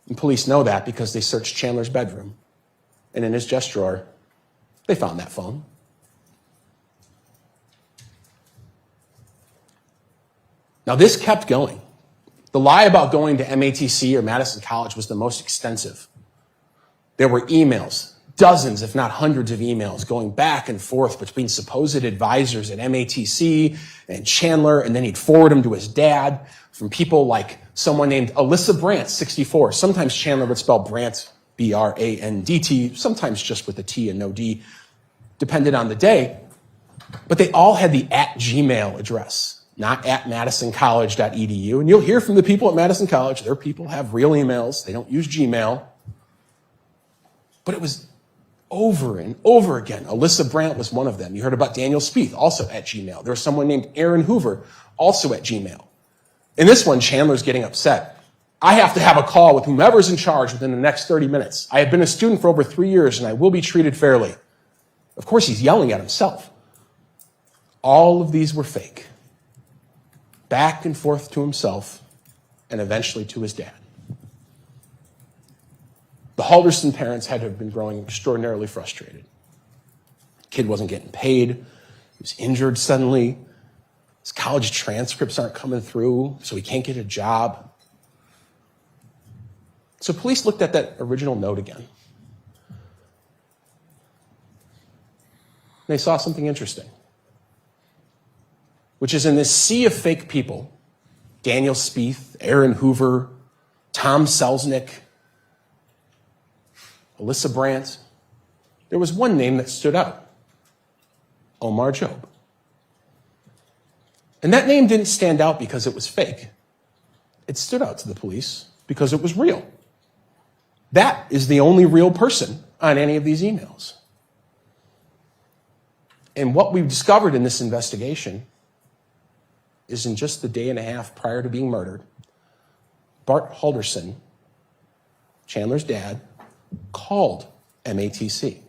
And police know that because they searched Chandler's bedroom, and in his desk drawer, they found that phone. Now, this kept going. The lie about going to MATC or Madison College was the most extensive. There were emails, dozens, if not hundreds of emails going back and forth between supposed advisors at MATC and Chandler, and then he'd forward them to his dad from people like someone named Alyssa Brandt, 64. Sometimes Chandler would spell Brandt, B-R-A-N-D-T, sometimes just with a T and no D, depended on the day. But they all had the @Gmail address, not @madisoncollege.edu. And you'll hear from the people at Madison College, their people have real emails. They don't use Gmail. But it was over and over again. Alyssa Brandt was one of them. You heard about Daniel Spieth, also @Gmail. There was someone named Aaron Hoover, also @Gmail. In this one, Chandler's getting upset. I have to have a call with whomever's in charge within the next 30 minutes. I have been a student for over 3 years, and I will be treated fairly. Of course, he's yelling at himself. All of these were fake. Back and forth to himself, and eventually to his dad. The Halderson parents had to have been growing extraordinarily frustrated. Kid wasn't getting paid. He was injured suddenly. His college transcripts aren't coming through, so he can't get a job. So police looked at that original note again. They saw something interesting, which is in this sea of fake people, Daniel Spieth, Aaron Hoover, Tom Selznick, Alyssa Brandt, there was one name that stood out, Omar Jobe. And that name didn't stand out because it was fake. It stood out to the police because it was real. That is the only real person on any of these emails. And what we've discovered in this investigation is in just the day and a half prior to being murdered, Bart Halderson, Chandler's dad, called MATC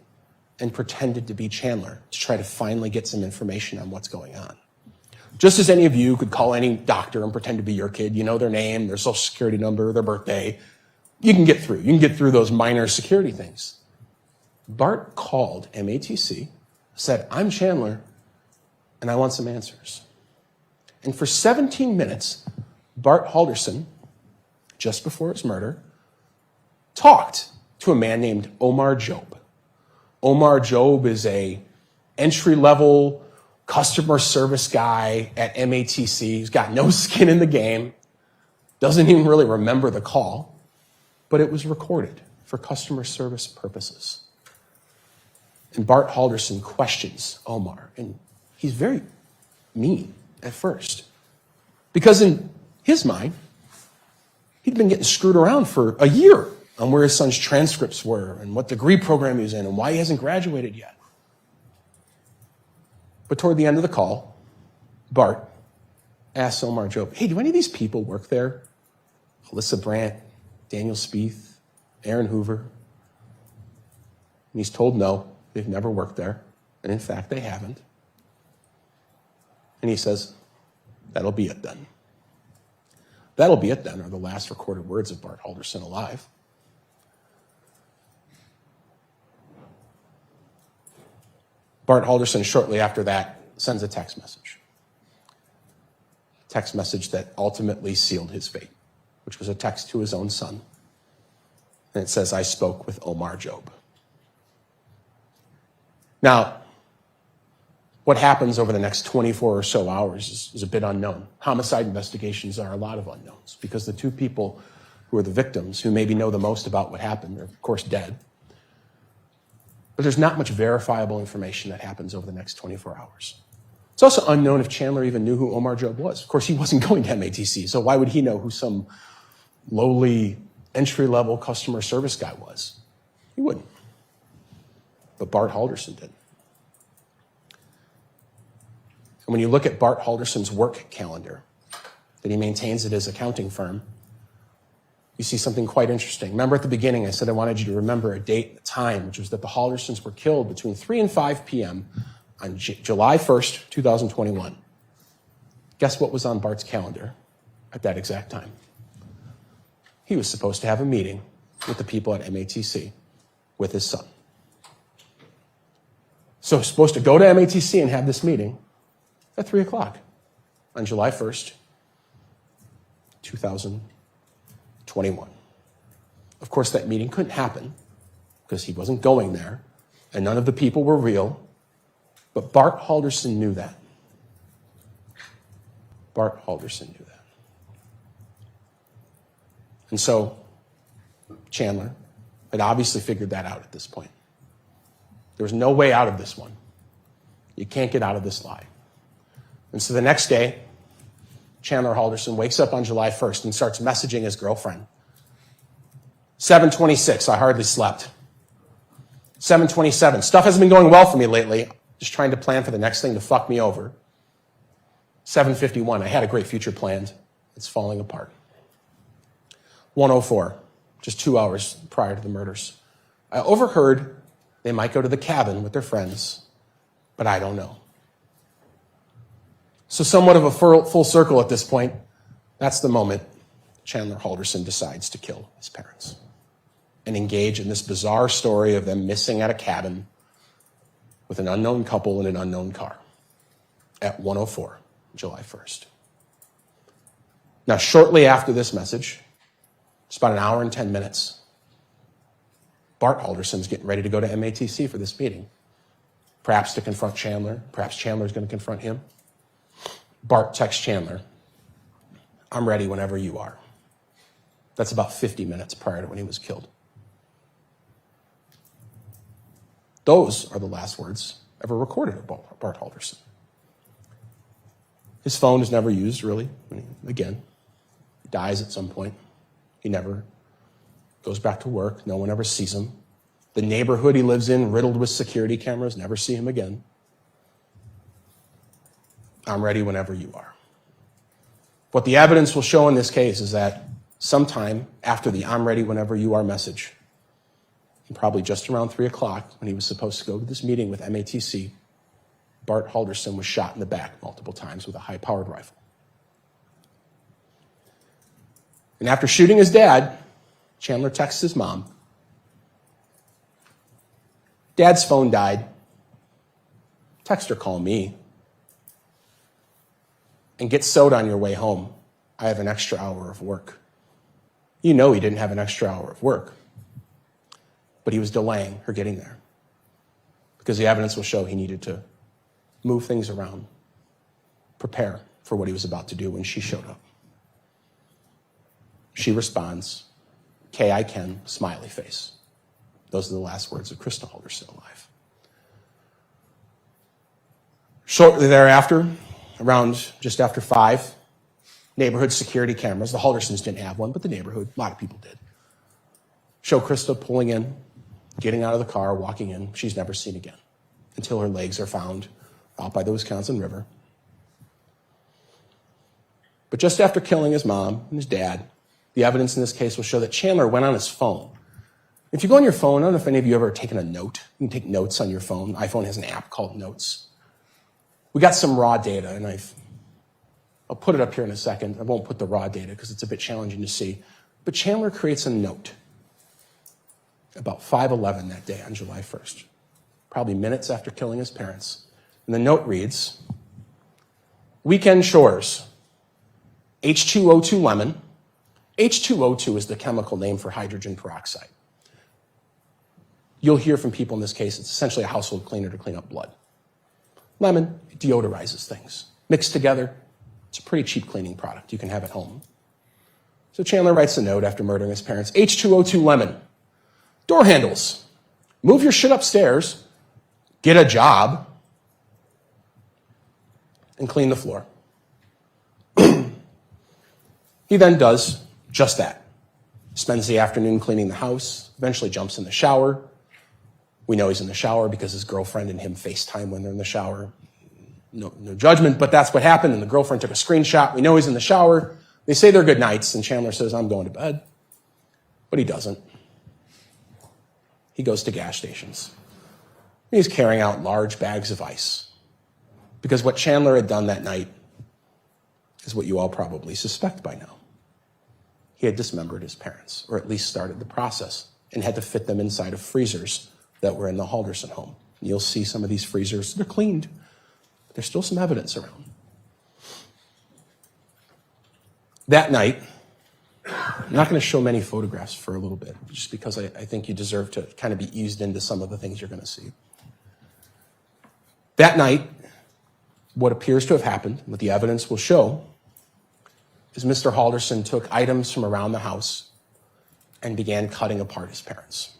and pretended to be Chandler to try to finally get some information on what's going on. Just as any of you could call any doctor and pretend to be your kid, you know their name, their social security number, their birthday, you can get through. You can get through those minor security things. Bart called MATC, said, I'm Chandler, and I want some answers. And for 17 minutes, Bart Halderson, just before his murder, talked to a man named Omar Jobe. Omar Jobe is a entry-level customer service guy at MATC. He's got no skin in the game, doesn't even really remember the call, but it was recorded for customer service purposes. And Bart Halderson questions Omar, and he's very mean at first. Because in his mind, he'd been getting screwed around for a year on where his son's transcripts were and what degree program he was in and why he hasn't graduated yet. But toward the end of the call, Bart asks Omar Jobe, hey, do any of these people work there? Alyssa Brandt, Daniel Spieth, Aaron Hoover. And he's told no, they've never worked there. And in fact, they haven't. And he says, that'll be it then. That'll be it then are the last recorded words of Bart Halderson alive. Bart Halderson, shortly after that, sends a text message. Text message that ultimately sealed his fate, which was a text to his own son. And it says, I spoke with Omar Jobe. Now, what happens over the next 24 or so hours is a bit unknown. Homicide investigations are a lot of unknowns because the two people who are the victims, who maybe know the most about what happened, are of course dead. But there's not much verifiable information that happens over the next 24 hours. It's also unknown if Chandler even knew who Omar Jobe was. Of course, he wasn't going to MATC, so why would he know who some lowly entry-level customer service guy was? He wouldn't. But Bart Halderson did. And when you look at Bart Halderson's work calendar that he maintains at his accounting firm, you see something quite interesting. Remember at the beginning, I said I wanted you to remember a date and a time, which was that the Haldersons were killed between 3 and 5 p.m. on July 1st, 2021. Guess what was on Bart's calendar at that exact time? He was supposed to have a meeting with the people at MATC with his son. So he's supposed to go to MATC and have this meeting at 3 o'clock on July 1st, 2021. Of course, that meeting couldn't happen because he wasn't going there, and none of the people were real, but Bart Halderson knew that. Bart Halderson knew that. And so Chandler had obviously figured that out at this point. There was no way out of this one. You can't get out of this lie. And so the next day, Chandler Halderson wakes up on July 1st and starts messaging his girlfriend. 7:26, I hardly slept. 7:27, stuff hasn't been going well for me lately. Just trying to plan for the next thing to fuck me over. 7:51, I had a great future planned. It's falling apart. 1:04, just 2 hours prior to the murders. I overheard they might go to the cabin with their friends, but I don't know. So somewhat of a full circle at this point, that's the moment Chandler Halderson decides to kill his parents and engage in this bizarre story of them missing at a cabin with an unknown couple in an unknown car at 1:04, July 1st. Now, shortly after this message, just about an hour and 10 minutes, Bart Halderson's getting ready to go to MATC for this meeting. Perhaps to confront Chandler. Perhaps Chandler's going to confront him. Bart texts Chandler, "I'm ready whenever you are." That's about 50 minutes prior to when he was killed. Those are the last words ever recorded of Bart Halderson. His phone is never used, really. Again, he dies at some point. He never goes back to work. No one ever sees him. The neighborhood he lives in, riddled with security cameras, never see him again. I'm ready whenever you are. What the evidence will show in this case is that sometime after the "I'm ready whenever you are" message, and probably just around 3 o'clock when he was supposed to go to this meeting with MATC, Bart Halderson was shot in the back multiple times with a high-powered rifle. And after shooting his dad, Chandler texts his mom, "Dad's phone died. Text or call me. And get sewed on your way home. I have an extra hour of work." You know he didn't have an extra hour of work, but he was delaying her getting there because the evidence will show he needed to move things around, prepare for what he was about to do when she showed up. She responds, "Kay, I can," smiley face. Those are the last words of Krista Halderson alive. Shortly thereafter, around just after 5, neighborhood security cameras, the Haldersons didn't have one, but the neighborhood, a lot of people did, show Krista pulling in, getting out of the car, walking in. She's never seen again until her legs are found out by the Wisconsin River. But just after killing his mom and his dad, the evidence in this case will show that Chandler went on his phone. If you go on your phone, I don't know if any of you have ever taken a note. You can take notes on your phone. iPhone has an app called Notes. We got some raw data, and I'll put it up here in a second. I won't put the raw data because it's a bit challenging to see. But Chandler creates a note about 5:11 that day on July 1st, probably minutes after killing his parents. And the note reads, "Weekend chores, H2O2 lemon." H2O2 is the chemical name for hydrogen peroxide. You'll hear from people in this case, it's essentially a household cleaner to clean up blood. Lemon, it deodorizes things. Mixed together, it's a pretty cheap cleaning product you can have at home. So Chandler writes a note after murdering his parents, "H2O2 lemon. Door handles. Move your shit upstairs. Get a job. And clean the floor." He then does just that. Spends the afternoon cleaning the house, eventually jumps in the shower. We know he's in the shower because his girlfriend and him FaceTime when they're in the shower. No judgment, but that's what happened, and the girlfriend took a screenshot. We know he's in the shower. They say they're good nights, and Chandler says, "I'm going to bed." But he doesn't. He goes to gas stations. He's carrying out large bags of ice. Because what Chandler had done that night is what you all probably suspect by now. He had dismembered his parents, or at least started the process, and had to fit them inside of freezers that were in the Halderson home. You'll see some of these freezers, they're cleaned, but there's still some evidence around. That night, I'm not going to show many photographs for a little bit, just because I think you deserve to kind of be eased into some of the things you're going to see. That night, what appears to have happened, what the evidence will show, is Mr. Halderson took items from around the house and began cutting apart his parents.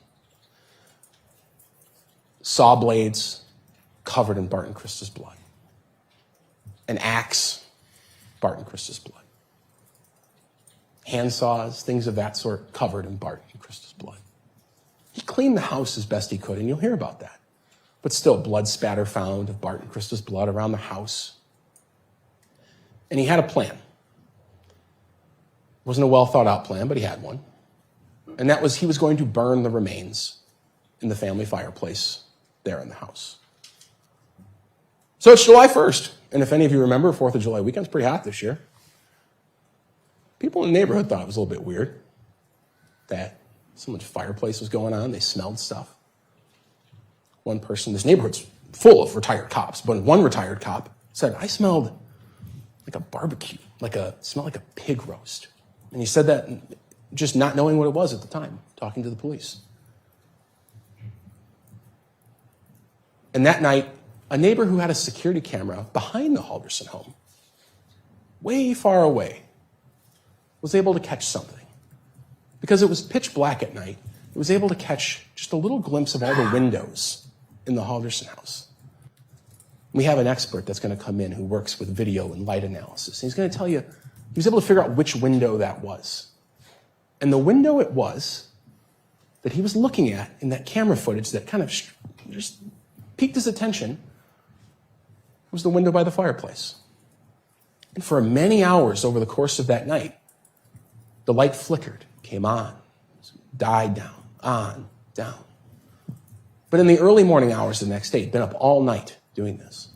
Saw blades covered in Bart and Krista's blood. An axe, Bart and Krista's blood. Hand saws, things of that sort, covered in Bart and Krista's blood. He cleaned the house as best he could, and you'll hear about that. But still, blood spatter found of Bart and Krista's blood around the house. And he had a plan. It wasn't a well-thought-out plan, but he had one. And that was he was going to burn the remains in the family fireplace there in the house. So it's July 1st. And if any of you remember, 4th of July weekend's pretty hot this year. People in the neighborhood thought it was a little bit weird that so much fireplace was going on. They smelled stuff. One person, this neighborhood's full of retired cops, but one retired cop said, "I smelled like a barbecue, smelled like a pig roast. And he said that just not knowing what it was at the time, talking to the police. And that night, a neighbor who had a security camera behind the Halderson home, way far away, was able to catch something. Because it was pitch black at night, it was able to catch just a little glimpse of all the windows in the Halderson house. We have an expert that's going to come in who works with video and light analysis. And he's going to tell you, he was able to figure out which window that was. And the window it was that he was looking at in that camera footage that kind of just piqued his attention was the window by the fireplace. And for many hours over the course of that night, the light flickered, came on, died down, on, down. But in the early morning hours the next day, he'd been up all night doing this.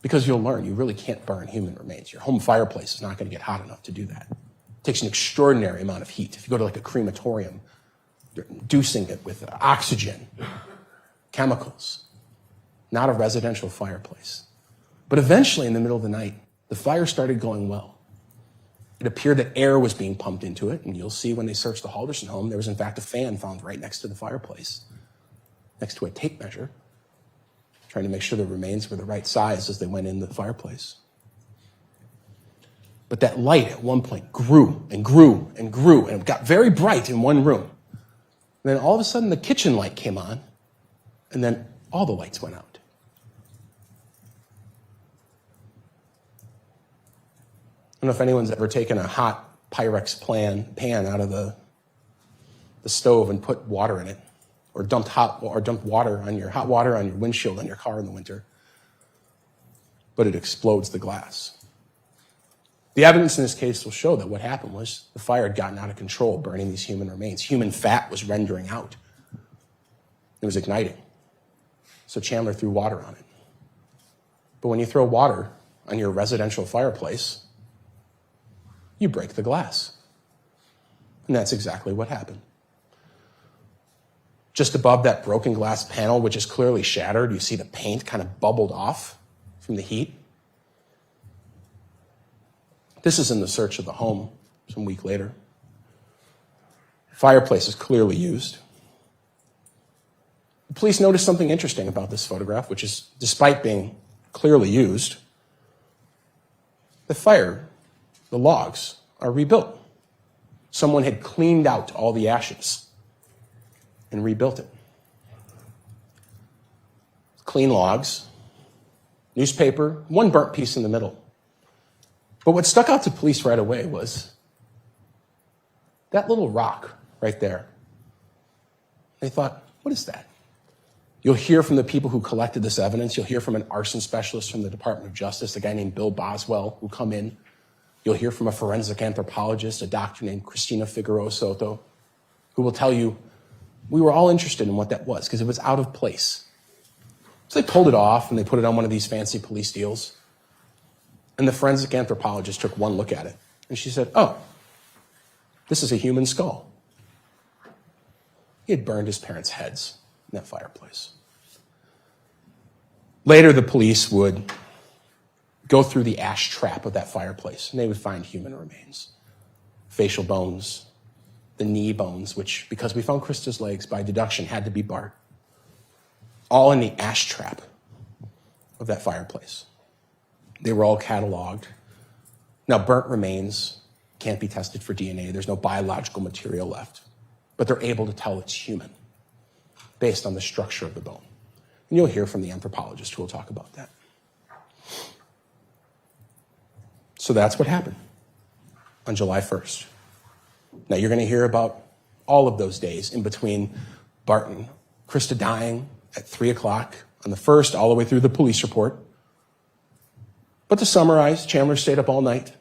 Because you'll learn, you really can't burn human remains. Your home fireplace is not going to get hot enough to do that. It takes an extraordinary amount of heat. If you go to like a crematorium, you're inducing it with oxygen, chemicals, not a residential fireplace. But eventually, in the middle of the night, the fire started going well. It appeared that air was being pumped into it, and you'll see when they searched the Halderson home, there was in fact a fan found right next to the fireplace, next to a tape measure, trying to make sure the remains were the right size as they went in the fireplace. But that light at one point grew and grew and grew, and it got very bright in one room. And then all of a sudden the kitchen light came on, and then all the lights went out. I don't know if anyone's ever taken a hot Pyrex pan out of the stove and put water in it, or dumped hot water on your windshield on your car in the winter. But it explodes the glass. The evidence in this case will show that what happened was the fire had gotten out of control, burning these human remains. Human fat was rendering out. It was igniting. So Chandler threw water on it. But when you throw water on your residential fireplace, you break the glass. And that's exactly what happened. Just above that broken glass panel, which is clearly shattered, you see the paint kind of bubbled off from the heat. This is in the search of the home some week later. Fireplace is clearly used. The police noticed something interesting about this photograph, which is, despite being clearly used, the logs are rebuilt. Someone had cleaned out all the ashes and rebuilt it. Clean logs, newspaper, one burnt piece in the middle. But what stuck out to police right away was that little rock right there. They thought, what is that? You'll hear from the people who collected this evidence. You'll hear from an arson specialist from the Department of Justice, a guy named Bill Boswell, who come in. You'll hear from a forensic anthropologist, a doctor named Cristina Figueroa Soto, who will tell you, we were all interested in what that was because it was out of place. So they pulled it off and they put it on one of these fancy police deals. And the forensic anthropologist took one look at it. And she said, oh, this is a human skull. He had burned his parents' heads in that fireplace. Later, the police would go through the ash trap of that fireplace, and they would find human remains, facial bones, the knee bones, which, because we found Krista's legs, by deduction, had to be Bart, all in the ash trap of that fireplace. They were all cataloged. Now, burnt remains can't be tested for DNA. There's no biological material left, but they're able to tell it's human based on the structure of the bone. And you'll hear from the anthropologist who will talk about that. So that's what happened on July 1st. Now, you're going to hear about all of those days in between Bart and Krista dying at 3 o'clock on the 1st, all the way through the police report. But to summarize, Chandler stayed up all night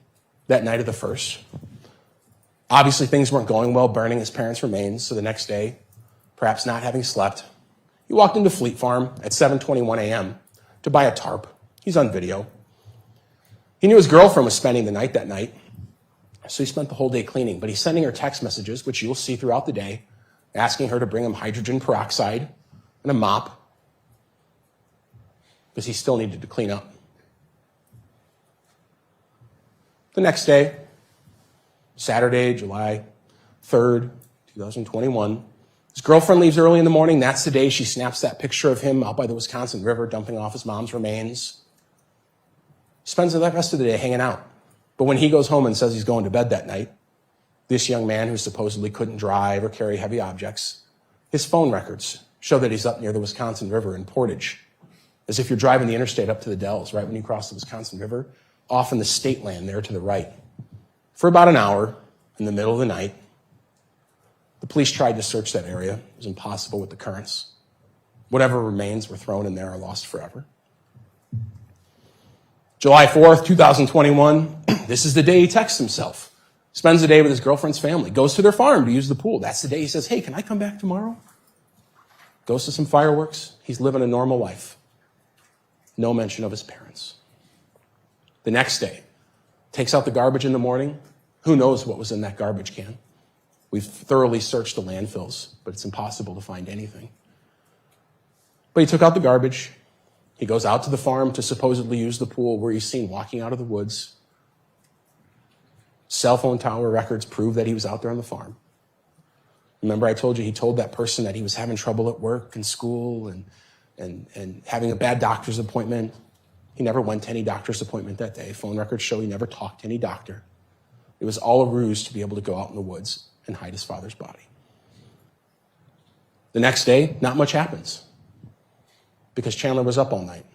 that night of the 1st. Obviously, things weren't going well, burning his parents' remains. So the next day, perhaps not having slept, he walked into Fleet Farm at 7:21 a.m. to buy a tarp. He's on video. He knew his girlfriend was spending the night that night, so he spent the whole day cleaning. But he's sending her text messages, which you'll see throughout the day, asking her to bring him hydrogen peroxide and a mop, because he still needed to clean up. The next day, Saturday, July 3rd, 2021, his girlfriend leaves early in the morning. That's the day she snaps that picture of him out by the Wisconsin River dumping off his mom's remains. Spends the rest of the day hanging out. But when he goes home and says he's going to bed that night, this young man who supposedly couldn't drive or carry heavy objects, his phone records show that he's up near the Wisconsin River in Portage, as if you're driving the interstate up to the Dells, right when you cross the Wisconsin River, off in the state land there to the right. For about an hour, in the middle of the night, the police tried to search that area. It was impossible with the currents. Whatever remains were thrown in there are lost forever. July 4th, 2021, this is the day he texts himself. Spends the day with his girlfriend's family, goes to their farm to use the pool. That's the day he says, hey, can I come back tomorrow? Goes to some fireworks. He's living a normal life. No mention of his parents. The next day, takes out the garbage in the morning. Who knows what was in that garbage can? We've thoroughly searched the landfills, but it's impossible to find anything. But he took out the garbage. He goes out to the farm to supposedly use the pool where he's seen walking out of the woods. Cell phone tower records prove that he was out there on the farm. Remember I told you he told that person that he was having trouble at work and school and having a bad doctor's appointment. He never went to any doctor's appointment that day. Phone records show he never talked to any doctor. It was all a ruse to be able to go out in the woods and hide his father's body. The next day, not much happens because Chandler was up all night.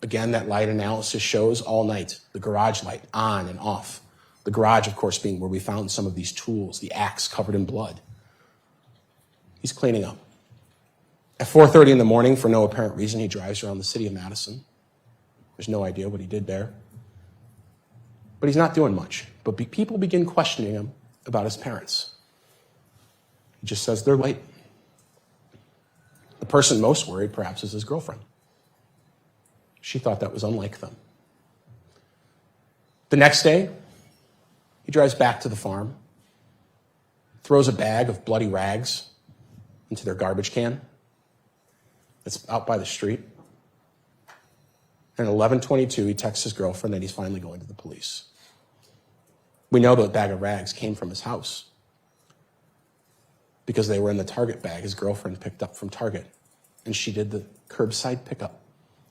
Again, that light analysis shows all night, the garage light on and off. The garage, of course, being where we found some of these tools, the axe covered in blood. He's cleaning up. At 4:30 in the morning, for no apparent reason, he drives around the city of Madison. There's no idea what he did there. But he's not doing much. But people begin questioning him about his parents. He just says they're late. The person most worried, perhaps, is his girlfriend. She thought that was unlike them. The next day, he drives back to the farm, throws a bag of bloody rags into their garbage can. It's out by the street. And at 11:22, he texts his girlfriend that he's finally going to the police. We know that bag of rags came from his house because they were in the Target bag his girlfriend picked up from Target. And she did the curbside pickup.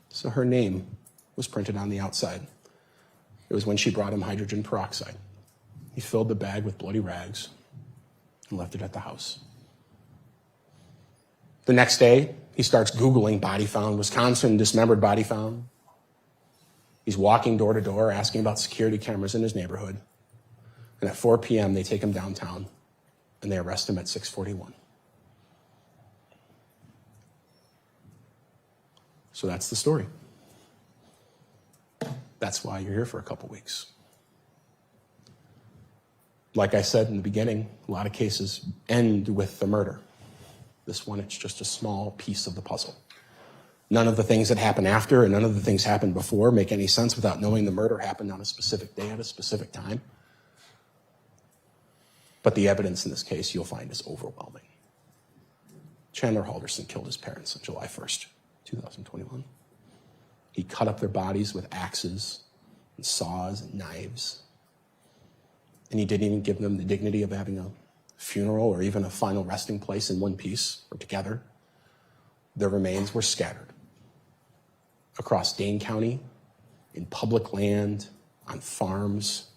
So her name was printed on the outside. It was when she brought him hydrogen peroxide. He filled the bag with bloody rags and left it at the house. The next day, he starts Googling body found, Wisconsin dismembered body found. He's walking door to door asking about security cameras in his neighborhood. And at 4 p.m., they take him downtown and they arrest him at 6:41. So that's the story. That's why you're here for a couple weeks. Like I said in the beginning, a lot of cases end with the murder. This one, it's just a small piece of the puzzle. None of the things that happen after and none of the things happened before make any sense without knowing the murder happened on a specific day at a specific time. But the evidence in this case you'll find is overwhelming. Chandler Halderson killed his parents on July 1st, 2021. He cut up their bodies with axes and saws and knives. And he didn't even give them the dignity of having a funeral or even a final resting place in one piece or together. Their remains were scattered across Dane County, in public land, on farms,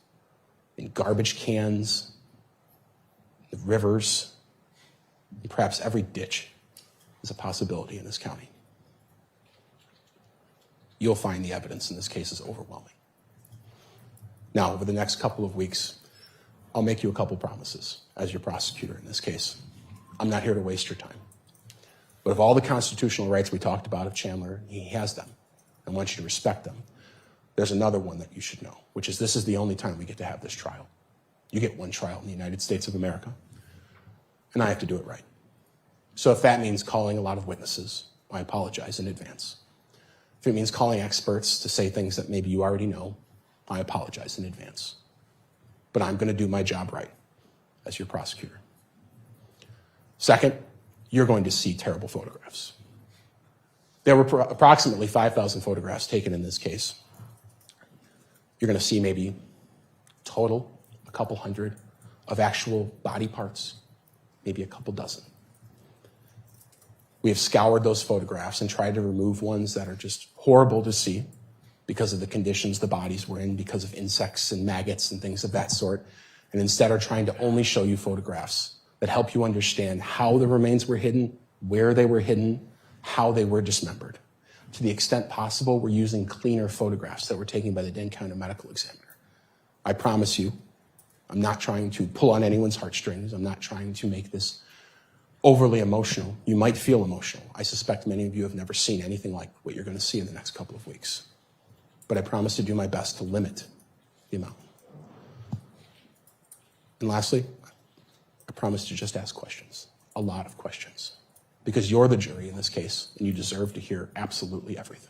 in garbage cans, in rivers, and perhaps every ditch is a possibility in this county. You'll find the evidence in this case is overwhelming. Now, over the next couple of weeks, I'll make you a couple promises as your prosecutor in this case. I'm not here to waste your time. But of all the constitutional rights we talked about of Chandler, he has them. I want you to respect them. There's another one that you should know, which is this is the only time we get to have this trial. You get one trial in the United States of America, and I have to do it right. So if that means calling a lot of witnesses, I apologize in advance. If it means calling experts to say things that maybe you already know, I apologize in advance. But I'm going to do my job right as your prosecutor. Second, you're going to see terrible photographs. There were approximately 5,000 photographs taken in this case. You're going to see maybe Total, a couple hundred of actual body parts, maybe a couple dozen. We have scoured those photographs and tried to remove ones that are just horrible to see because of the conditions the bodies were in, because of insects and maggots and things of that sort, and instead are trying to only show you photographs that help you understand how the remains were hidden, where they were hidden, how they were dismembered. To the extent possible, we're using cleaner photographs that were taken by the Dane County Medical Examiner. I promise you, I'm not trying to pull on anyone's heartstrings. I'm not trying to make this overly emotional. You might feel emotional. I suspect many of you have never seen anything like what you're going to see in the next couple of weeks. But I promise to do my best to limit the amount. And lastly, I promise to just ask questions, a lot of questions, because you're the jury in this case, and you deserve to hear absolutely everything.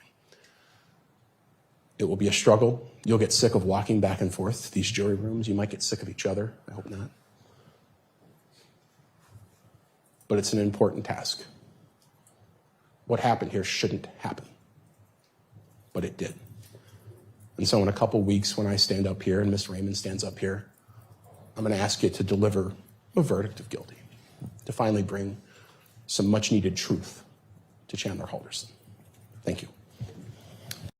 It will be a struggle. You'll get sick of walking back and forth to these jury rooms. You might get sick of each other. I hope not. But it's an important task. What happened here shouldn't happen, but it did. And so in a couple weeks, when I stand up here and Ms. Raymond stands up here, I'm going to ask you to deliver a verdict of guilty, to finally bring some much-needed truth to Chandler Halderson. Thank you.